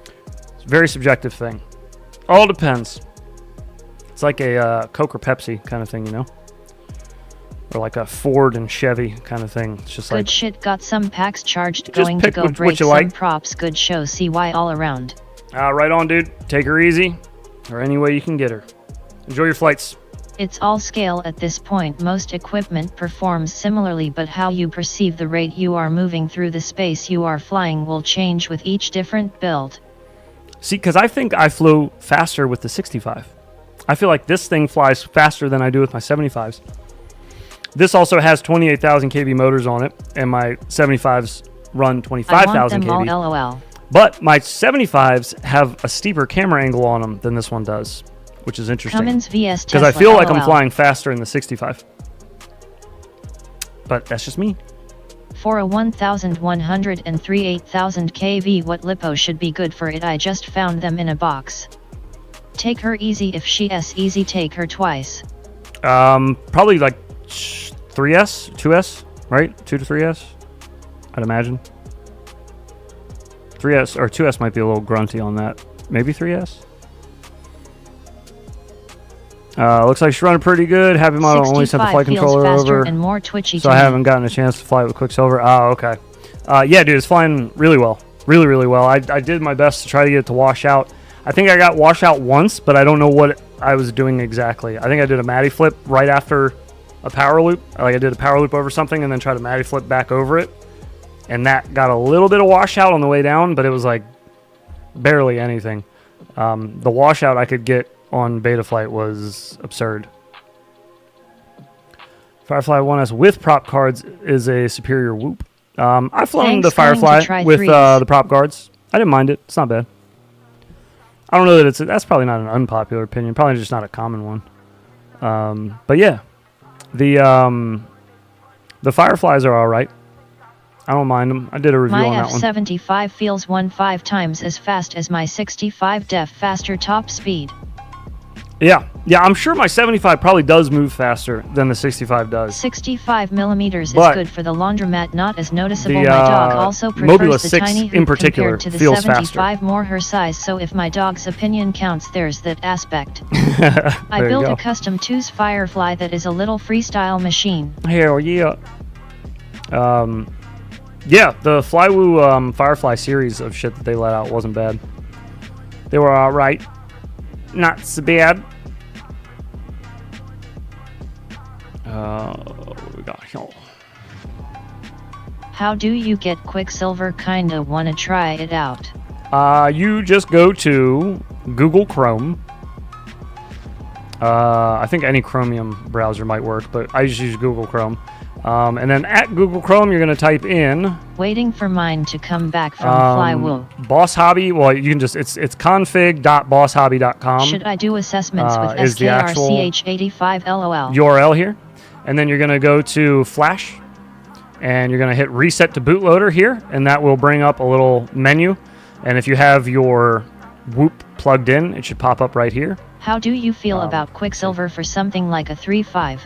it's a very subjective thing. All depends. It's like a Coke or Pepsi kind of thing, you know? Or like a Ford and Chevy kind of thing. It's just Good like, shit, got some packs charged. Just Going to pick go what break you some like. props. Good show. CY all around. right on, dude. Take her easy, or any way you can get her. Enjoy your flights. It's all scale at this point. Most equipment performs similarly, but how you perceive the rate you are moving through the space you are flying will change with each different build. See, because I think I flew faster with the 65. I feel like this thing flies faster than I do with my 75s. This also has 28,000 kV motors on it, and my 75s run I want 25,000 them all kV. LOL. But my 75s have a steeper camera angle on them than this one does, which is interesting. Cummins vs Because Tesla. I feel like LOL. I'm flying faster in the 65. But that's just me. For a 1103 8000 kV, what lipo should be good for it? I just found them in a box. Take her easy. If she's easy, take her twice. Probably like 3S, 2S, right? 2 to 3S, I'd imagine. 3S or 2S might be a little grunty on that. Maybe 3S. Looks like she's running pretty good. Happymodel only sent the 65 flight feels controller faster over, and more twitchy so to I me. haven't gotten a chance to fly it with Quicksilver. Oh, okay. Yeah, dude, it's flying really well. Really, really well. I did my best to try to get it to wash out. I think I got wash out once, but I don't know what I was doing exactly. I think I did a Matty flip right after a power loop. Like I did a power loop over something and then tried to Matty flip back over it. And that got a little bit of washout on the way down, but it was like barely anything. The washout I could get on Betaflight was absurd. Firefly 1S with prop cards is a superior whoop. I've flown Thanks, the going to Firefly try with threes. the prop guards. I didn't mind it. It's not bad. I don't know that that's probably not an unpopular opinion. Probably just not a common one. But yeah, the Fireflies are all right. I don't mind them. I did a review My on that one. F75 feels 1.5 times as fast as my 65 def, faster top speed. Yeah, I'm sure my 75 probably does move faster than the 65 does. 65 millimeters is But good for the laundromat, not as noticeable. the, My dog also prefers the Mobula6 tiny hoop in particular compared to the feels 75, more her size, so if my dog's opinion counts, there's that aspect. I There you built go. a custom 2's Firefly that is a little freestyle machine. Hell yeah. Yeah, the Flywoo Firefly series of shit that they let out wasn't bad. They were all right. Not so bad. What we got here? How do you get Quicksilver? Kinda wanna try it out. You just go to Google Chrome. I think any Chromium browser might work, but I just use Google Chrome. And then at Google Chrome, you're going to type in... Waiting for mine to come back from Flywheel. Boss Hobby. Well, you can just... It's config.bosshobby.com. Should I do assessments with is the actual SKRCH85 LOL? URL here. And then you're going to go to Flash. And you're going to hit Reset to Bootloader here. And that will bring up a little menu. And if you have your Whoop plugged in, it should pop up right here. How do you feel about Quicksilver for something like a 3.5?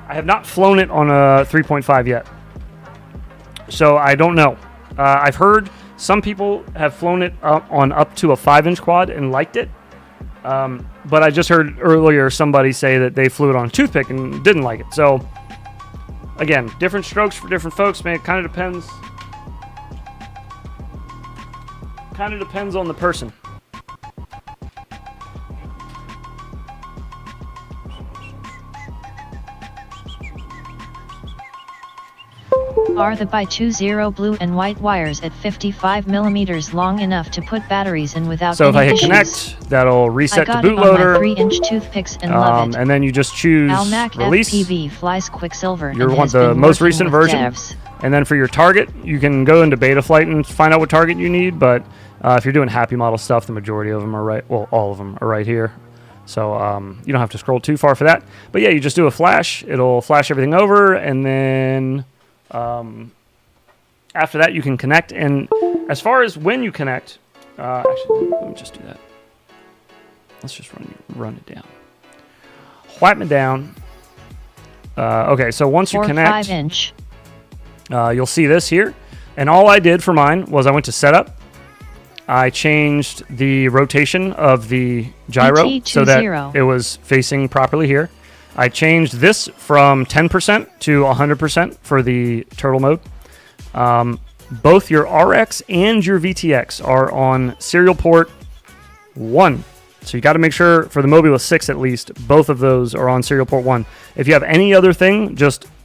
I have not flown it on a 3.5 yet, so I don't know. I've heard some people have flown it up to a 5-inch quad and liked it, but I just heard earlier somebody say that they flew it on a toothpick and didn't like it. So again, different strokes for different folks, man. It kind of depends. Kind of depends on the person. Are the by20 blue and white wires at 55 millimeters long enough to put batteries in without So if any I hit issues? connect, that'll reset to I got it on my bootloader. 3-inch toothpicks and love it. And then you just choose Almac release. FPV flies Quicksilver. You and want has the been most working recent with version. devs. And then for your target, you can go into beta flight and find out what target you need. But if you're doing Happymodel stuff, the majority of them are right. Well, all of them are right here. So you don't have to scroll too far for that. But yeah, you just do a flash. It'll flash everything over. And then after that, you can connect. And as far as when you connect, actually, let me just do that. Let's just run it down. Wipe it down. Okay, so once you connect, 5-inch. you'll see this here. And all I did for mine was I went to setup. I changed the rotation of the gyro so that it was facing properly here. I changed this from 10% to 100% for the turtle mode. Both your RX and your VTX are on serial port 1. So you got to make sure for the Mobula6 at least, both of those are on serial port 1. If you have any other thing,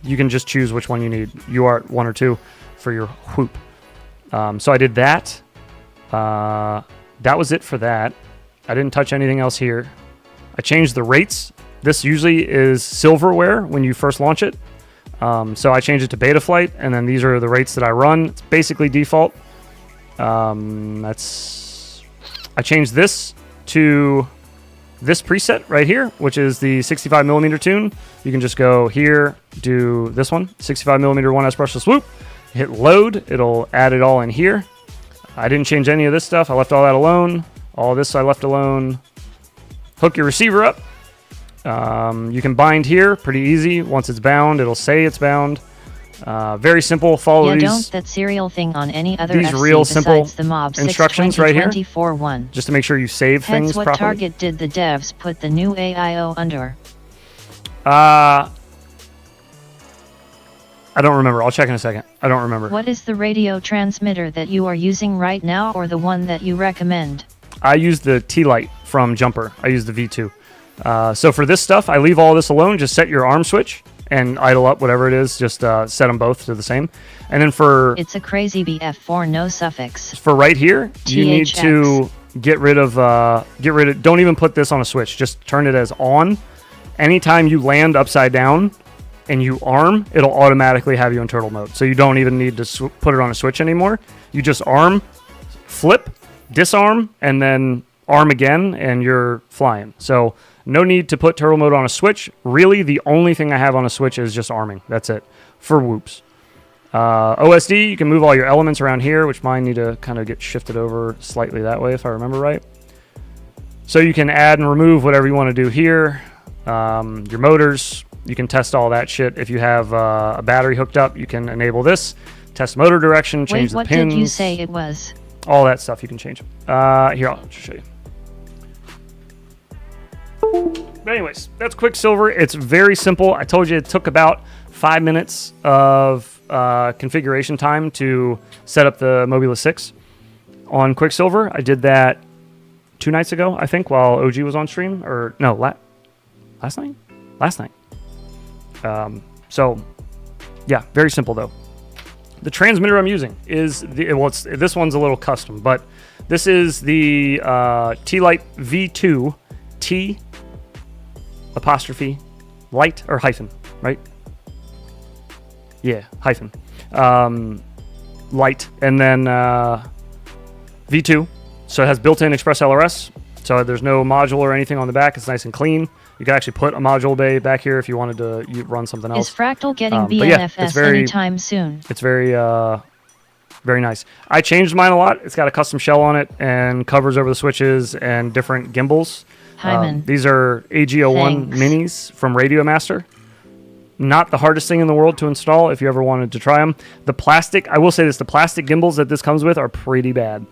you can just choose which one you need. UART 1 or 2 for your whoop. So I did that. That was it for that. I didn't touch anything else here. I changed the rates. This usually is silverware when you first launch it. So I changed it to beta flight, and then these are the rates that I run. It's basically default. I changed this to this preset right here, which is the 65 millimeter tune. You can just go here, do this one, 65 millimeter 1S brushless whoop, hit load. It'll add it all in here. I didn't change any of this stuff. I left all that alone. All this I left alone. Hook your receiver up. You can bind here, pretty easy. Once it's bound, it'll say it's bound. Very simple. Follow these. Don't that serial thing on any other these FC real simple besides the Mob6 instructions right here, 2024-1. just to make sure you save things What properly. target did the devs put the new AIO under? I don't remember. I'll check in a second. I don't remember. What is the radio transmitter that you are using right now, or the one that you recommend? I use the T-Lite from Jumper. I use the V2. So for this stuff, I leave all this alone. Just set your arm switch and idle up, whatever it is. Just set them both to the same. And then for... It's a crazy BF4, no suffix. For right here, you need THX. to get rid of... Don't even put this on a switch. Just turn it as on. Anytime you land upside down and you arm, it'll automatically have you in turtle mode. So you don't even need to put it on a switch anymore. You just arm, flip, disarm, and then arm again, and you're flying. So no need to put turtle mode on a switch. Really, the only thing I have on a switch is just arming. That's it for whoops. OSD, you can move all your elements around here, which mine need to kind of get shifted over slightly that way if I remember right. So you can add and remove whatever you want to do here. Your motors, you can test all that shit. If you have a battery hooked up, you can enable this. Test motor direction, change the what pins. did you say it was? All that stuff you can change. Here, I'll just show you. But anyways, that's Quicksilver. It's very simple. I told you it took about 5 minutes of configuration time to set up the Mobula6 on Quicksilver. I did that 2 nights ago, I think, while OG was on stream. Or, no, last night? Last night. So, yeah, very simple, though. The transmitter I'm using is, this one's a little custom, but this is the T-Lite V2 T apostrophe light, or hyphen, right? Yeah, hyphen. Light, and then V2. So it has built-in Express LRS. So there's no module or anything on the back. It's nice and clean. You can actually put a module bay back here if you wanted to run something else. Is Fractal getting yeah, BNFS anytime soon? It's very, very nice. I changed mine a lot. It's got a custom shell on it and covers over the switches and different gimbals. Hyman. These are AG01 minis from Radio Master. Not the hardest thing in the world to install if you ever wanted to try them. The plastic, I will say this, the plastic gimbals that this comes with are pretty bad.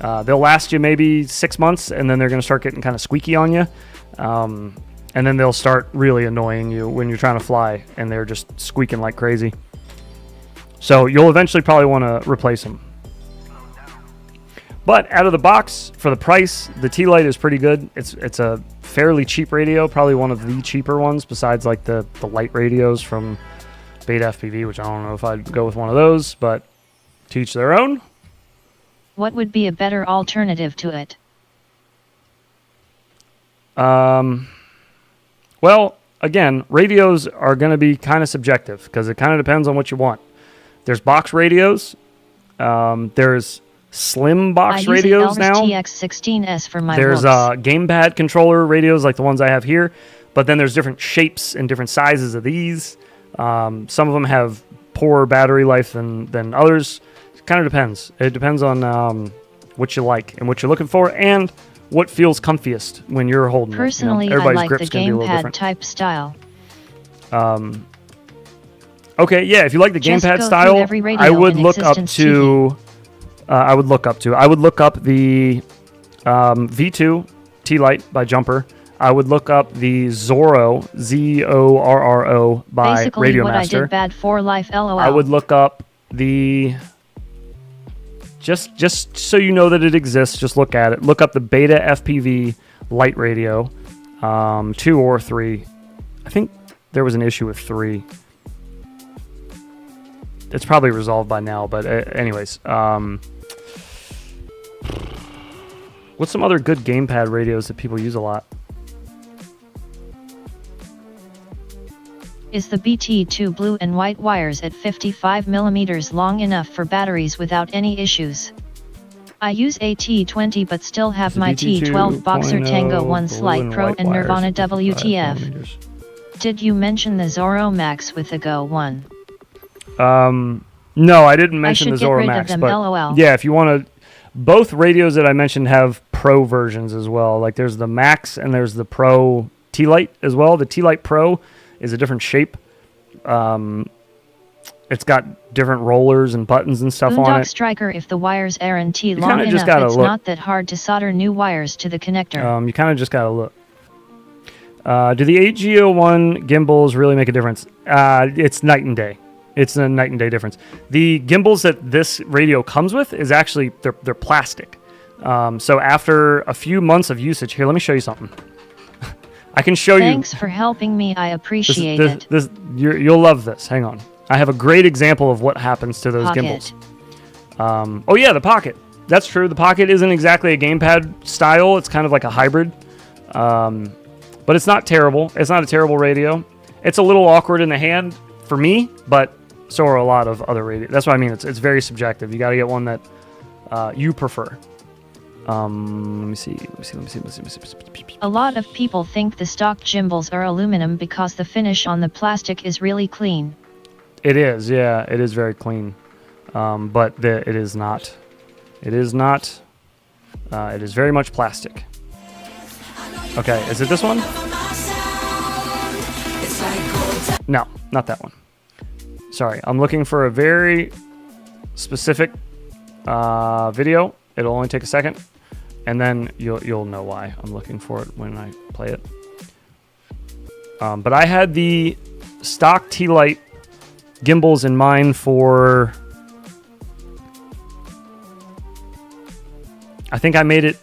They'll last you maybe 6 months, and then they're going to start getting kind of squeaky on you. And then they'll start really annoying you when you're trying to fly, and they're just squeaking like crazy. So you'll eventually probably want to replace them. But out of the box, for the price, the T-Lite is pretty good. It's a fairly cheap radio, probably one of the cheaper ones, besides like the light radios from Beta FPV, which I don't know if I'd go with one of those, but to each their own. What would be a better alternative to it? Well, again, radios are going to be kind of subjective because it kind of depends on what you want. There's box radios. There's slim box radios now. I use an TX16S for my There's gamepad controller radios like the ones I have here, but then there's different shapes and different sizes of these. Some of them have poorer battery life than others. It kind of depends. It depends on what you like and what you're looking for, and what feels comfiest when you're holding Personally, it. You know, I like the gamepad type style. Okay, yeah, if you like the gamepad style, I would look up to I would look up the V2 T-Lite by Jumper. I would look up the Zorro, Zorro by Basically Radio what Master. I did bad for life, LOL. I would look up the just so you know that it exists, just look at it. Look up the Beta FPV light radio, 2 or 3. I think there was an issue with 3. It's probably resolved by now, but anyways. What's some other good gamepad radios that people use a lot? Is the BT2 blue and white wires at 55 mm long enough for batteries without any issues? I use a T20 but still have my T12 Boxer Tango 1 Slide Pro and Nirvana WTF. Did you mention the Zorro Max with the Go 1? No, I didn't mention the Zorro Max, but LOL. yeah, if you want to, both radios that I mentioned have Pro versions as well. Like there's the Max and there's the Pro T-Lite as well. The T-Lite Pro is a different shape. It's got different rollers and buttons and stuff on it. Striker, if the wires aren't long enough, it's not that hard to solder new wires to the connector. You kind of just gotta look. Do the AG01 gimbals really make a difference? It's night and day. It's a night and day difference. The gimbals that this radio comes with is actually, they're plastic. So after a few months of usage, here, let me show you something. I can show you. Thanks for helping me. I appreciate it. You'll love this. Hang on. I have a great example of what happens to those gimbals. Oh yeah, the Pocket. That's true. The Pocket isn't exactly a gamepad style. It's kind of like a hybrid. But it's not terrible. It's not a terrible radio. It's a little awkward in the hand for me, but so are a lot of other radios. That's what I mean. It's very subjective. You got to get one that you prefer. Let me see. A lot of people think the stock gimbals are aluminum because the finish on the plastic is really clean. It is, yeah. It is very clean. But it is not. It is not. It is very much plastic. Okay, is it this one? No, not that one. Sorry, I'm looking for a very specific video. It'll only take a second, and then you'll know why I'm looking for it when I play it. But I had the stock T-Lite gimbals in mind for, I think I made it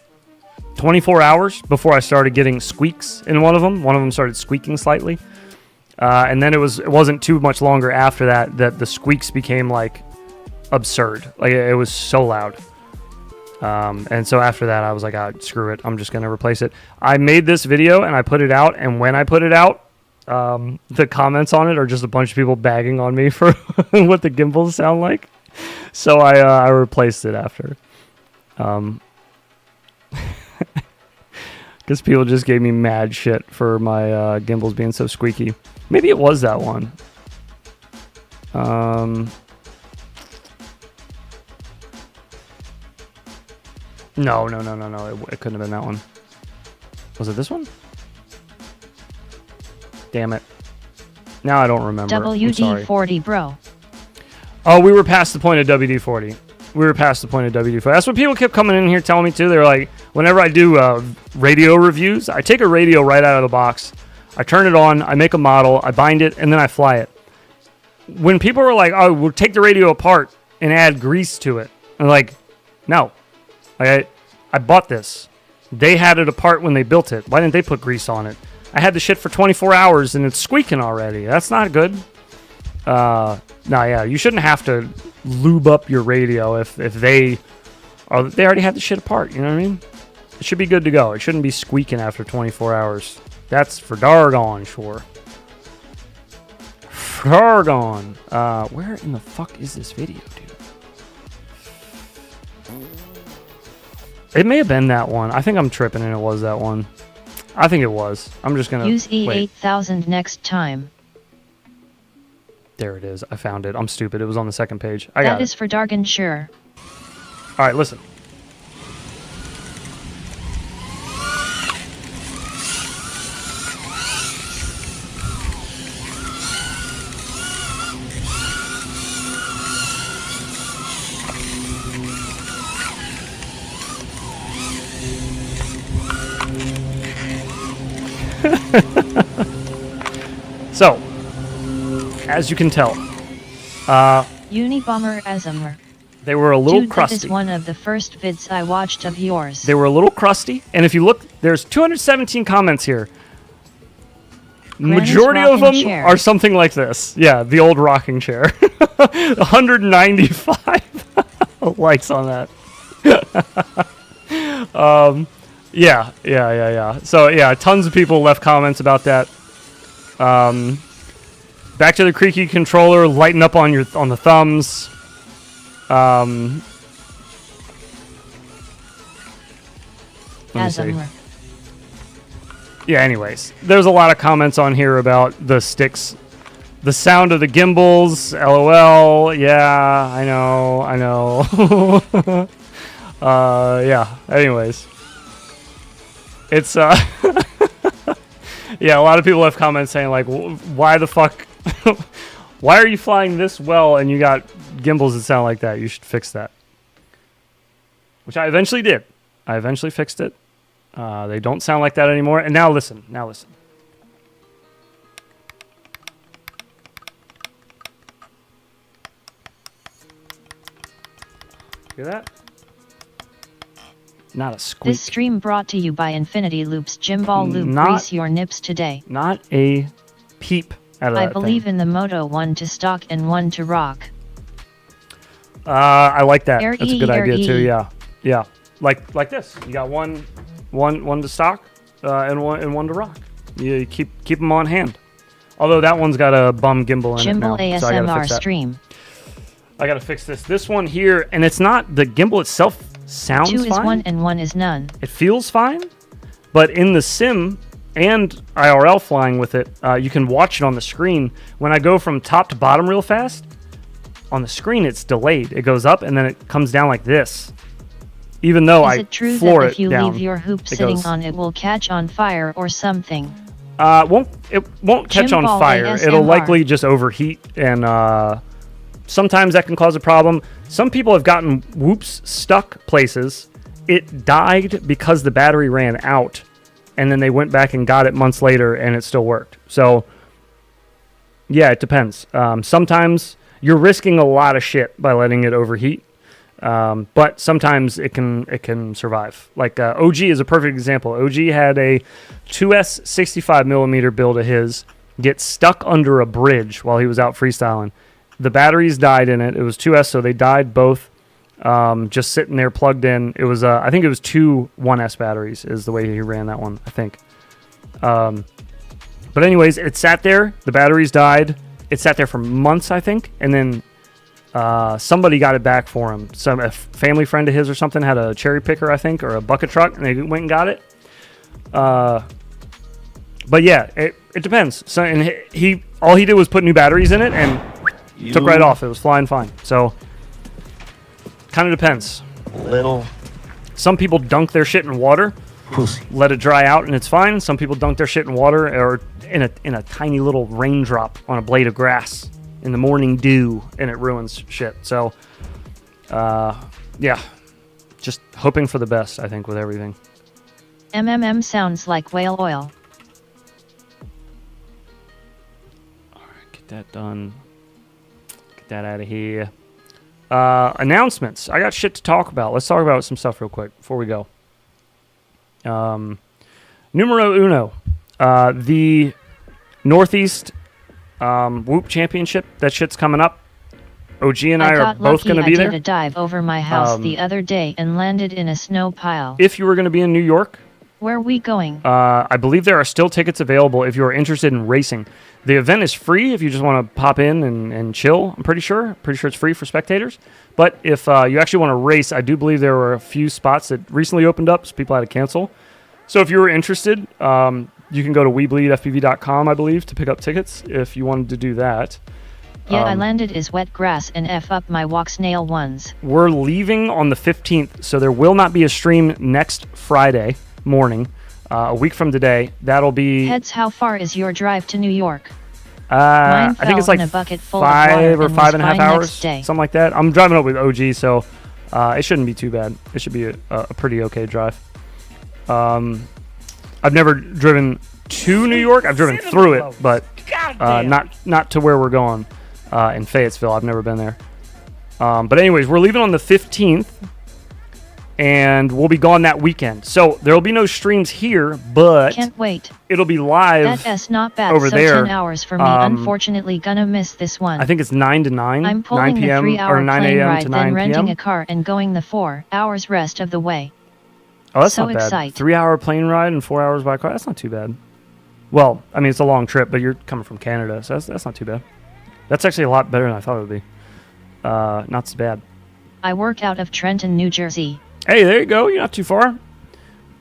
24 hours before I started getting squeaks in one of them. One of them started squeaking slightly. And then it wasn't too much longer after that the squeaks became like absurd. Like it was so loud. And so after that I was like, screw it. I'm just going to replace it. I made this video and I put it out. And when I put it out, the comments on it are just a bunch of people bagging on me for what the gimbals sound like. So I replaced it after. Because people just gave me mad shit for my gimbals being so squeaky. Maybe it was that one. No. It couldn't have been that one. Was it this one? Damn it. Now I don't remember. WD-40, bro. Oh, we were past the point of WD-40. That's what people kept coming in here telling me too. They're like, whenever I do radio reviews, I take a radio right out of the box. I turn it on, I make a model, I bind it, and then I fly it. When people were like, oh, we'll take the radio apart and add grease to it. I'm like, no. I bought this. They had it apart when they built it. Why didn't they put grease on it? I had the shit for 24 hours and it's squeaking already. That's not good. You shouldn't have to lube up your radio if they already had the shit apart. You know what I mean? It should be good to go. It shouldn't be squeaking after 24 hours. That's for dargon sure. Dargon. Where in the fuck is this video, dude? It may have been that one. I think I'm tripping and it was that one. I think it was. I'm just gonna use E8000 next time. There it is. I found it. I'm stupid. It was on the second page. I got it. That is for Dargan, sure. All right, listen. So, as you can tell, Unibomber Azamr. They were a little Dude, crusty. That is one of the first vids I watched of yours. They were a little crusty, and if you look, there's 217 comments here. Granny's Majority of them chair. are something like this. Yeah, the old rocking chair. 195 likes on that. Yeah. So yeah, tons of people left comments about that. Back to the creaky controller, lighten up on the thumbs. Let me see. Yeah, anyways, there's a lot of comments on here about the sticks, the sound of the gimbals. LOL. Yeah, I know. Yeah. Anyways, it's yeah, a lot of people left comments saying like, why the fuck? Why are you flying this well and you got gimbals that sound like that? You should fix that. Which I eventually did. I eventually fixed it. They don't sound like that anymore. And now listen. Hear that? Not a squeak. This stream brought to you by Infinity Loops. Gimbal Loop, grease your nips today. Not a peep out of that I believe thing. in the Moto, one to stock and one to rock. I like that. Air That's a E, good air idea too. E. Yeah. Like this. You got one to stock, and one to rock. You keep them on hand. Although that one's got a bum gimbal in it now, Gimbal so I gotta ASMR fix that. stream. I gotta fix this. This one here, and it's not the gimbal itself sounds 2 is fine. 1 and 1 is none. It feels fine, but in the sim and IRL flying with it, you can watch it on the screen. When I go from top to bottom real fast, on the screen it's delayed. It goes up and then it comes down like this. Even though Is I it true floor that if you it down, leave your hoop it sitting goes- on it will catch on fire or something? It won't catch on Gimbal fire. It'll ASMR. likely just overheat, and sometimes that can cause a problem. Some people have gotten whoops stuck places. It died because the battery ran out, and then they went back and got it months later, and it still worked. So, yeah, it depends. Sometimes you're risking a lot of shit by letting it overheat. But sometimes it can survive. Like OG is a perfect example. OG had a 2S 65mm build of his get stuck under a bridge while he was out freestyling. The batteries died in it. It was 2S, so they died both. Just sitting there plugged in. It was I think it was two 1S batteries is the way he ran that one, I think. But anyways, it sat there. The batteries died. It sat there for months, I think, and then somebody got it back for him. A family friend of his or something had a cherry picker, I think, or a bucket truck, and they went and got it. But yeah, it depends. So, and all he did was put new batteries in it and took right off. It was flying fine. So kind of depends. Some people dunk their shit in water, let it dry out, and it's fine. Some people dunk their shit in water or in a tiny little raindrop on a blade of grass in the morning dew, and it ruins shit. So, yeah, just hoping for the best, I think, with everything. Sounds like whale oil. All right, get that done. Get that out of here. Announcements. I got shit to talk about. Let's talk about some stuff real quick before we go. Numero uno. The Northeast Whoop Championship. That shit's coming up. OG and I are both going to be there. I did a dive over my house the other day and landed in a snow pile. If you were going to be in New York, where are we going? I believe there are still tickets available if you are interested in racing. The event is free if you just want to pop in and chill. I'm pretty sure. It's free for spectators. But if you actually want to race, I do believe there were a few spots that recently opened up, so people had to cancel. So if you were interested, you can go to WeBleedFPV.com, I believe, to pick up tickets if you wanted to do that. Yeah, I landed is wet grass and F up my walk snail ones. We're leaving on the 15th, so there will not be a stream next Friday morning, a week from today. That'll be... Heads, how far is your drive to New York? I think it's like a bucket full 5 or of 5.5 hours, something like that. I'm driving up with OG, so it shouldn't be too bad. It should be a pretty okay drive. I've never driven to New York. I've driven through it, but not to where we're going in Fayetteville. I've never been there. But anyways, we're leaving on the 15th, and we'll be gone that weekend. So there will be no streams here, but can't wait. It'll be live. That's not bad. Over so there. 10 hours for me. Unfortunately, gonna miss this one. I think it's 9 to 9. I'm pulling 9 p.m. the 3-hour or 9 plane a.m. ride, to 9 then renting p.m. a car and going the 4 hours rest of the way. Oh, that's so not bad. Excite. 3-hour plane ride and 4 hours by car. That's not too bad. Well, I mean, it's a long trip, but you're coming from Canada, so that's not too bad. That's actually a lot better than I thought it would be. Not so bad. I work out of Trenton, New Jersey. Hey, there you go. You're not too far.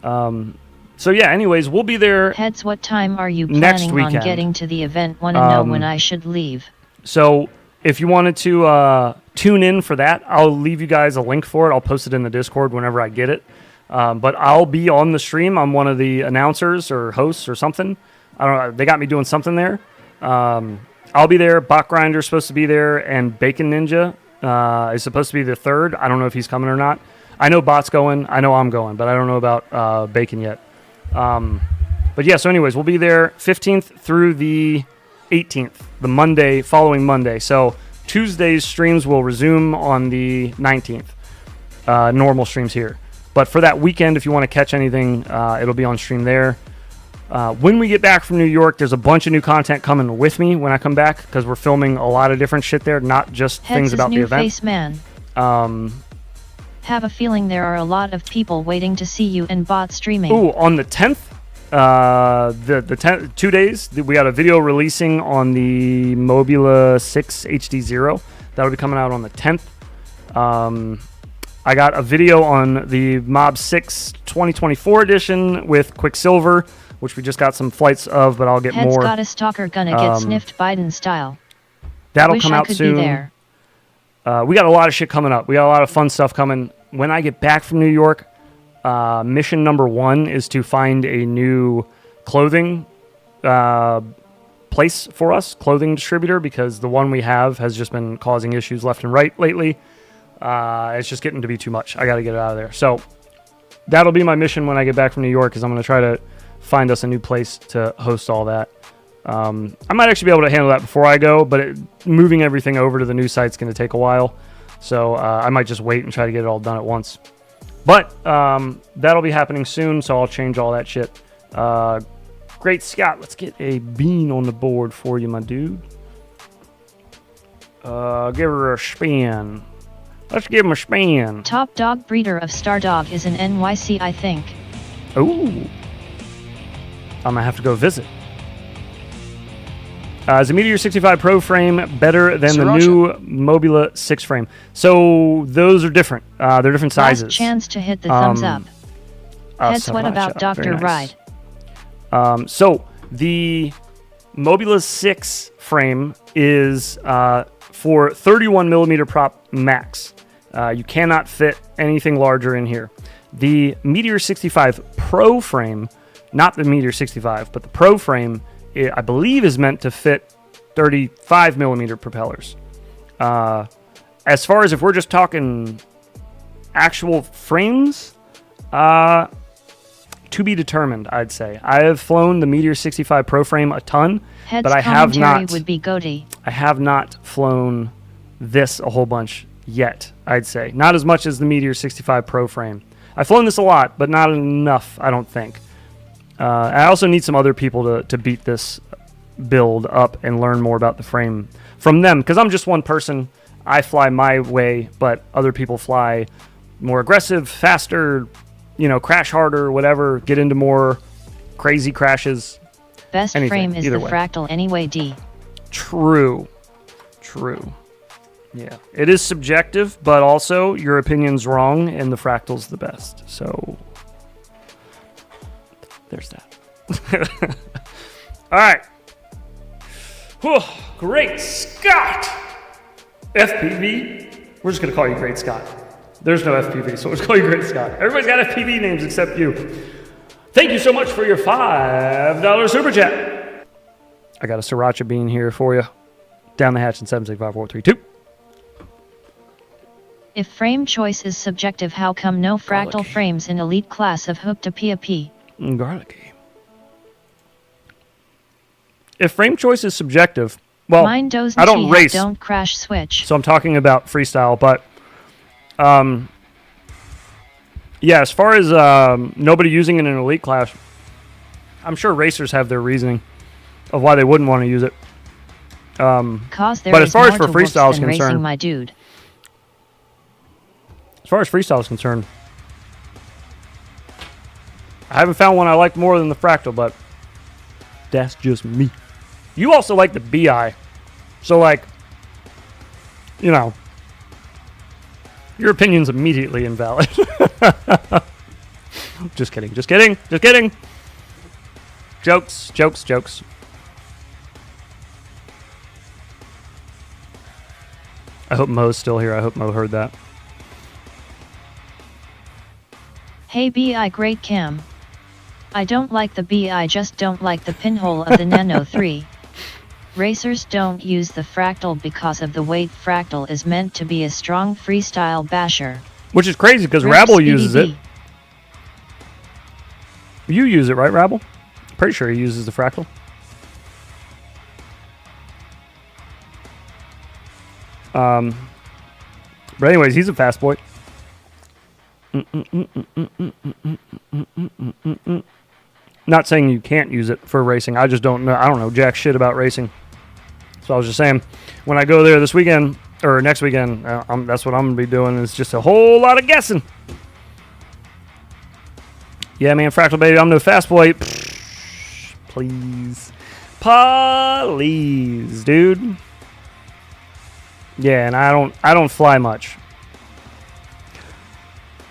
So yeah, anyways, we'll be there. Heads, what time are you next planning weekend. on getting to the event? Want to know when I should leave. So if you wanted to tune in for that, I'll leave you guys a link for it. I'll post it in the Discord whenever I get it. But I'll be on the stream. I'm one of the announcers or hosts or something. I don't know. They got me doing something there. I'll be there. Bot Grinder's supposed to be there, and Bacon Ninja is supposed to be the third. I don't know if he's coming or not. I know Bot's going. I know I'm going, but I don't know about Bacon yet. But yeah, so anyways, we'll be there 15th through the 18th, the following Monday. So Tuesday's streams will resume on the 19th, normal streams here. But for that weekend, if you want to catch anything, it'll be on stream there. When we get back from New York, there's a bunch of new content coming with me when I come back, because we're filming a lot of different shit there, not just things about the event. Face man. Have a feeling there are a lot of people waiting to see you and Bot streaming. Ooh, on the 10th, the 10th, 2 days, we got a video releasing on the Mobula6 HD0. That'll be coming out on the 10th. I got a video on the Mob6 2024 edition with Quicksilver, which we just got some flights of, but I'll get Heads more. got a stalker gonna get sniffed Biden style. That'll come out soon. Be there. We got a lot of shit coming up. We got a lot of fun stuff coming. When I get back from New York, mission number 1 is to find a new clothing place for us, clothing distributor, because the one we have has just been causing issues left and right lately. It's just getting to be too much. I got to get it out of there. So that'll be my mission when I get back from New York, is I'm going to try to find us a new place to host all that. I might actually be able to handle that before I go, but moving everything over to the new site's going to take a while. So I might just wait and try to get it all done at once. But that'll be happening soon, so I'll change all that shit. Great Scott, let's get a bean on the board for you, my dude. Give her a spin. Let's give him a spin. Top dog breeder of Star Dog is in NYC, I think. Ooh. I'm gonna have to go visit. Is the Meteor 65 Pro frame better than the new Mobula6 frame? So those are different. They're different sizes. Last chance to hit the thumbs up. Heads, what about Dr. Nice. Ride? So the Mobula6 frame is for 31 millimeter prop max. You cannot fit anything larger in here. The Meteor 65 Pro frame, not the Meteor 65, but the Pro frame, I believe is meant to fit 35 millimeter propellers. As far as if we're just talking actual frames, to be determined, I'd say. I have flown the Meteor 65 Pro frame a ton, Heads but I have not. Would be goatee. I have not flown this a whole bunch yet, I'd say. Not as much as the Meteor 65 Pro frame. I've flown this a lot, but not enough, I don't think. I also need some other people to beat this build up and learn more about the frame from them, because I'm just one person. I fly my way, but other people fly more aggressive, faster, crash harder, whatever, get into more crazy crashes. Best frame is the Fractal anyway, D. True. Yeah. It is subjective, but also your opinion's wrong and the Fractal's the best. So there's that. All right. Whew, Great Scott! FPV? We're just going to call you Great Scott. There's no FPV, so let's call you Great Scott. Everybody's got FPV names except you. Thank you so much for your $5 super chat. I got a sriracha bean here for you. Down the hatch in 765-432. If frame choice is subjective, how come no fractal frames in elite class of hooked to PAP? Garlicky. If frame choice is subjective, well, I don't race. Don't crash switch. So I'm talking about freestyle, but yeah, as far as nobody using it in an elite class, I'm sure racers have their reasoning of why they wouldn't want to use it. But as far as for freestyle is concerned, racing, my dude. As far as freestyle is concerned, I haven't found one I like more than the Fractal, but that's just me. You also like the BI, so your opinion's immediately invalid. Just kidding. Jokes. I hope Mo's still here. I hope Mo heard that. Hey BI Great Cam. I don't like the BI, just don't like the pinhole of the Nano 3. Racers don't use the Fractal because of the weight. Fractal is meant to be a strong freestyle basher. Which is crazy because Rabble uses it. You use it, right, Rabble? Pretty sure he uses the Fractal. But anyways, he's a fast boy. Not saying you can't use it for racing. I just don't know. I don't know jack shit about racing. So I was just saying, when I go there this weekend or next weekend, that's what I'm gonna be doing. Is just a whole lot of guessing. Yeah, man, Fractal baby, I'm no fast boy. Please, dude. Yeah, and I don't fly much.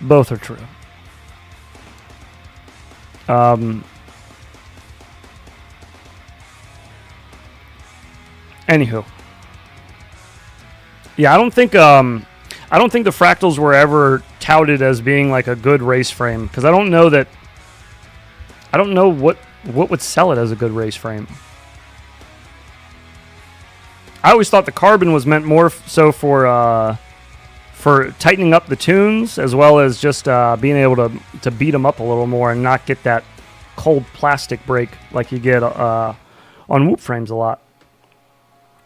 Both are true. Anywho. Yeah, I don't think the Fractals were ever touted as being like a good race frame, because I don't know what would sell it as a good race frame. I always thought the carbon was meant more so for tightening up the tunes, as well as just being able to beat them up a little more and not get that cold plastic break like you get on whoop frames a lot.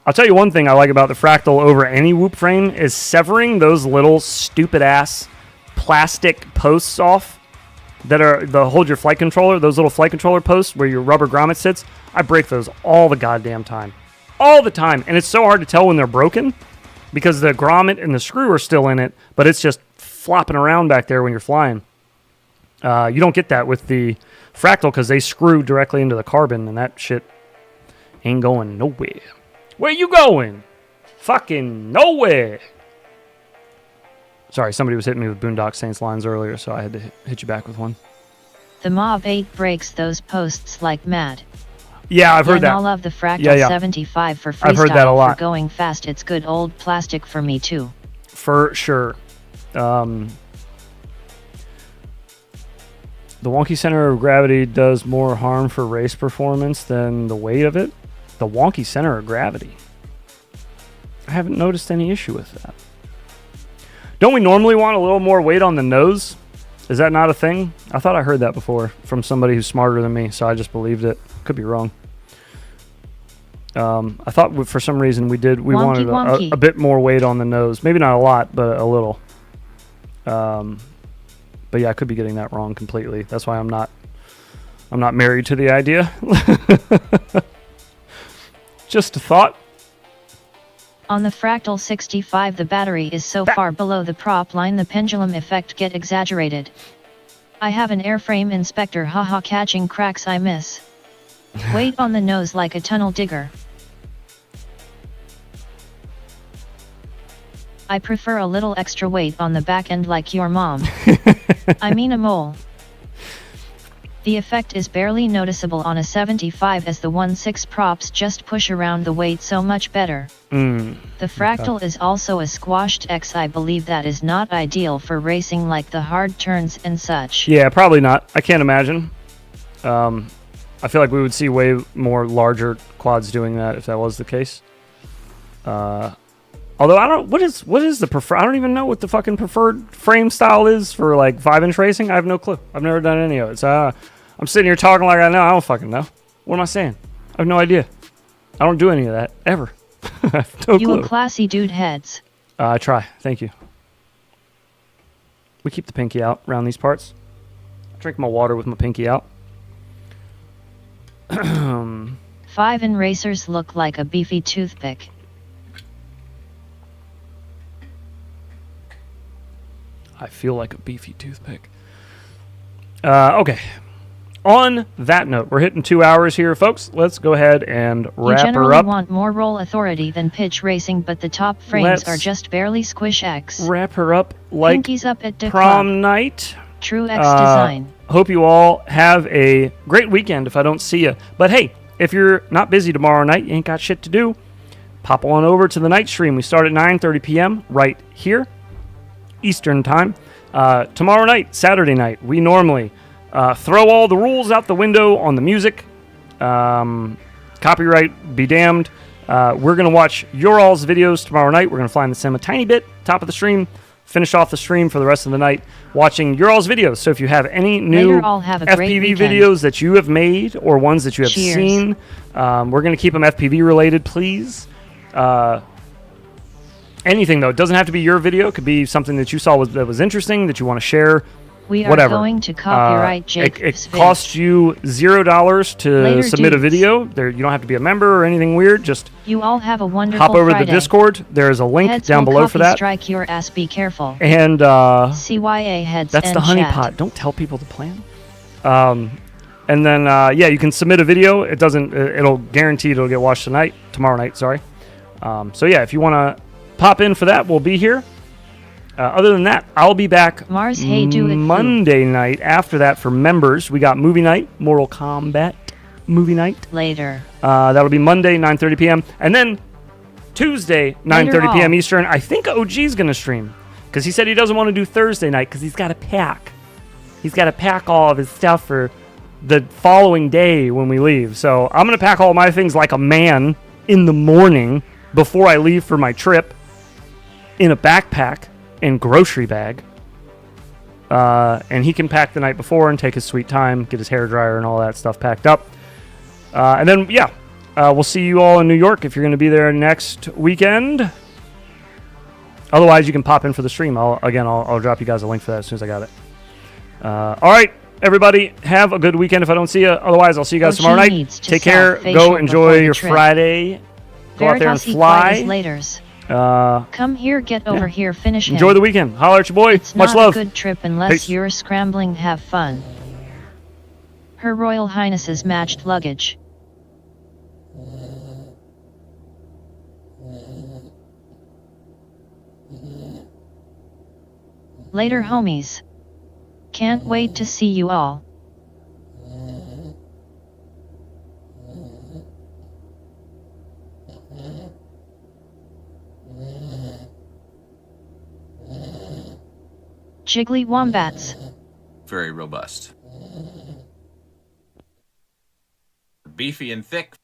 I'll tell you one thing I like about the Fractal over any Whoop frame is severing those little stupid-ass plastic posts off that are the hold your flight controller, those little flight controller posts where your rubber grommet sits. I break those all the goddamn time. All the time. And it's so hard to tell when they're broken because the grommet and the screw are still in it, but it's just flopping around back there when you're flying. You don't get that with the Fractal because they screw directly into the carbon, and that shit ain't going nowhere. Where you going? Fucking nowhere. Sorry, somebody was hitting me with Boondock Saints lines earlier, so I had to hit you back with one. The Mob6 breaks those posts like mad. Yeah, I've heard that. And all of the Fractal 75 for freestyle. I've heard that a lot. For going fast, it's good old plastic for me too. For sure. The wonky center of gravity does more harm for race performance than the weight of it. The wonky center of gravity. I haven't noticed any issue with that. Don't we normally want a little more weight on the nose? Is that not a thing? I thought I heard that before from somebody who's smarter than me, so I just believed it. Could be wrong. I thought for some reason we wanted a bit more weight on the nose. Maybe not a lot, but a little. But yeah, I could be getting that wrong completely. That's why I'm not married to the idea. Just a thought. On the Fractal 65, the battery is so far below the prop line the pendulum effect get exaggerated. I have an airframe inspector, haha, catching cracks I miss. Weight on the nose like a tunnel digger. I prefer a little extra weight on the back end like your mom. I mean a mole. The effect is barely noticeable on a 75 as the 1.6 props just push around the weight so much better. The Fractal is also a squashed X. I believe that is not ideal for racing like the hard turns and such. Yeah, probably not. I can't imagine. I feel like we would see way more larger quads doing that if that was the case. Although I don't, what is the preferred? I don't even know what the fucking preferred frame style is for like 5-inch racing. I have no clue. I've never done any of it. So I'm sitting here talking like I know. I don't fucking know. What am I saying? I have no idea. I don't do any of that ever. I have no clue. You a classy dude, heads. I try. Thank you. We keep the pinky out around these parts. I drink my water with my pinky out. 5-in racers look like a beefy toothpick. I feel like a beefy toothpick. Okay. On that note, we're hitting 2 hours here, folks. Let's go ahead and wrap her up. You generally want more roll authority than pitch racing, but the top frames are just barely squish X. Wrap her up like Pinkies up at prom night. True X design. Hope you all have a great weekend if I don't see you. But hey, if you're not busy tomorrow night, you ain't got shit to do, pop on over to the night stream. We start at 9:30 p.m. right here, Eastern time. Tomorrow night, Saturday night, we normally throw all the rules out the window on the music. Copyright be damned. We're going to watch your all's videos tomorrow night. We're going to fly in the sim a tiny bit, top of the stream, finish off the stream for the rest of the night watching your all's videos. So if you have any new FPV videos that you have made or ones that you have seen, we're going to keep them FPV related, please. Anything, though. It doesn't have to be your video. It could be something that you saw that was interesting, that you want to share. We are whatever. Going to copyright Jake's It costs you $0 to submit a video. You don't have to be a member or anything weird. Just you all have a wonderful hop over Friday. To the Discord. There is a link down below for that. Strike your ass. Be careful. And CYA heads. That's the honeypot. Don't tell people the plan. And then yeah, you can submit a video. It doesn't. It'll guarantee it'll get watched tomorrow night. Sorry. So yeah, if you want to pop in for that, we'll be here. Other than that, I'll be back Monday night after that for members. We got movie night, Mortal Kombat movie night. Later. That'll be Monday, 9:30 p.m. And then Tuesday, 9:30 p.m. Eastern. I think OG's going to stream because he said he doesn't want to do Thursday night because he's got to pack. He's got to pack all of his stuff for the following day when we leave. So I'm going to pack all my things like a man in the morning before I leave for my trip in a backpack and grocery bag. And he can pack the night before and take his sweet time, get his hair dryer and all that stuff packed up. And then, yeah, We'll see you all in New York if you're going to be there next weekend. Otherwise, you can pop in for the stream. I'll drop you guys a link for that as soon as I got it. All right, everybody, have a good weekend if I don't see you. Otherwise, I'll see you guys tomorrow night. Take care. Go enjoy your Friday. Go out there and fly. Come here, get over here, finish him. Enjoy the weekend. Holler at your boy. It's Much not love. a good trip unless Peace. you're scrambling. Have fun. Her Royal Highness's matched luggage. Later, homies. Can't wait to see you all. Jiggly wombats. Very robust. Beefy and thick.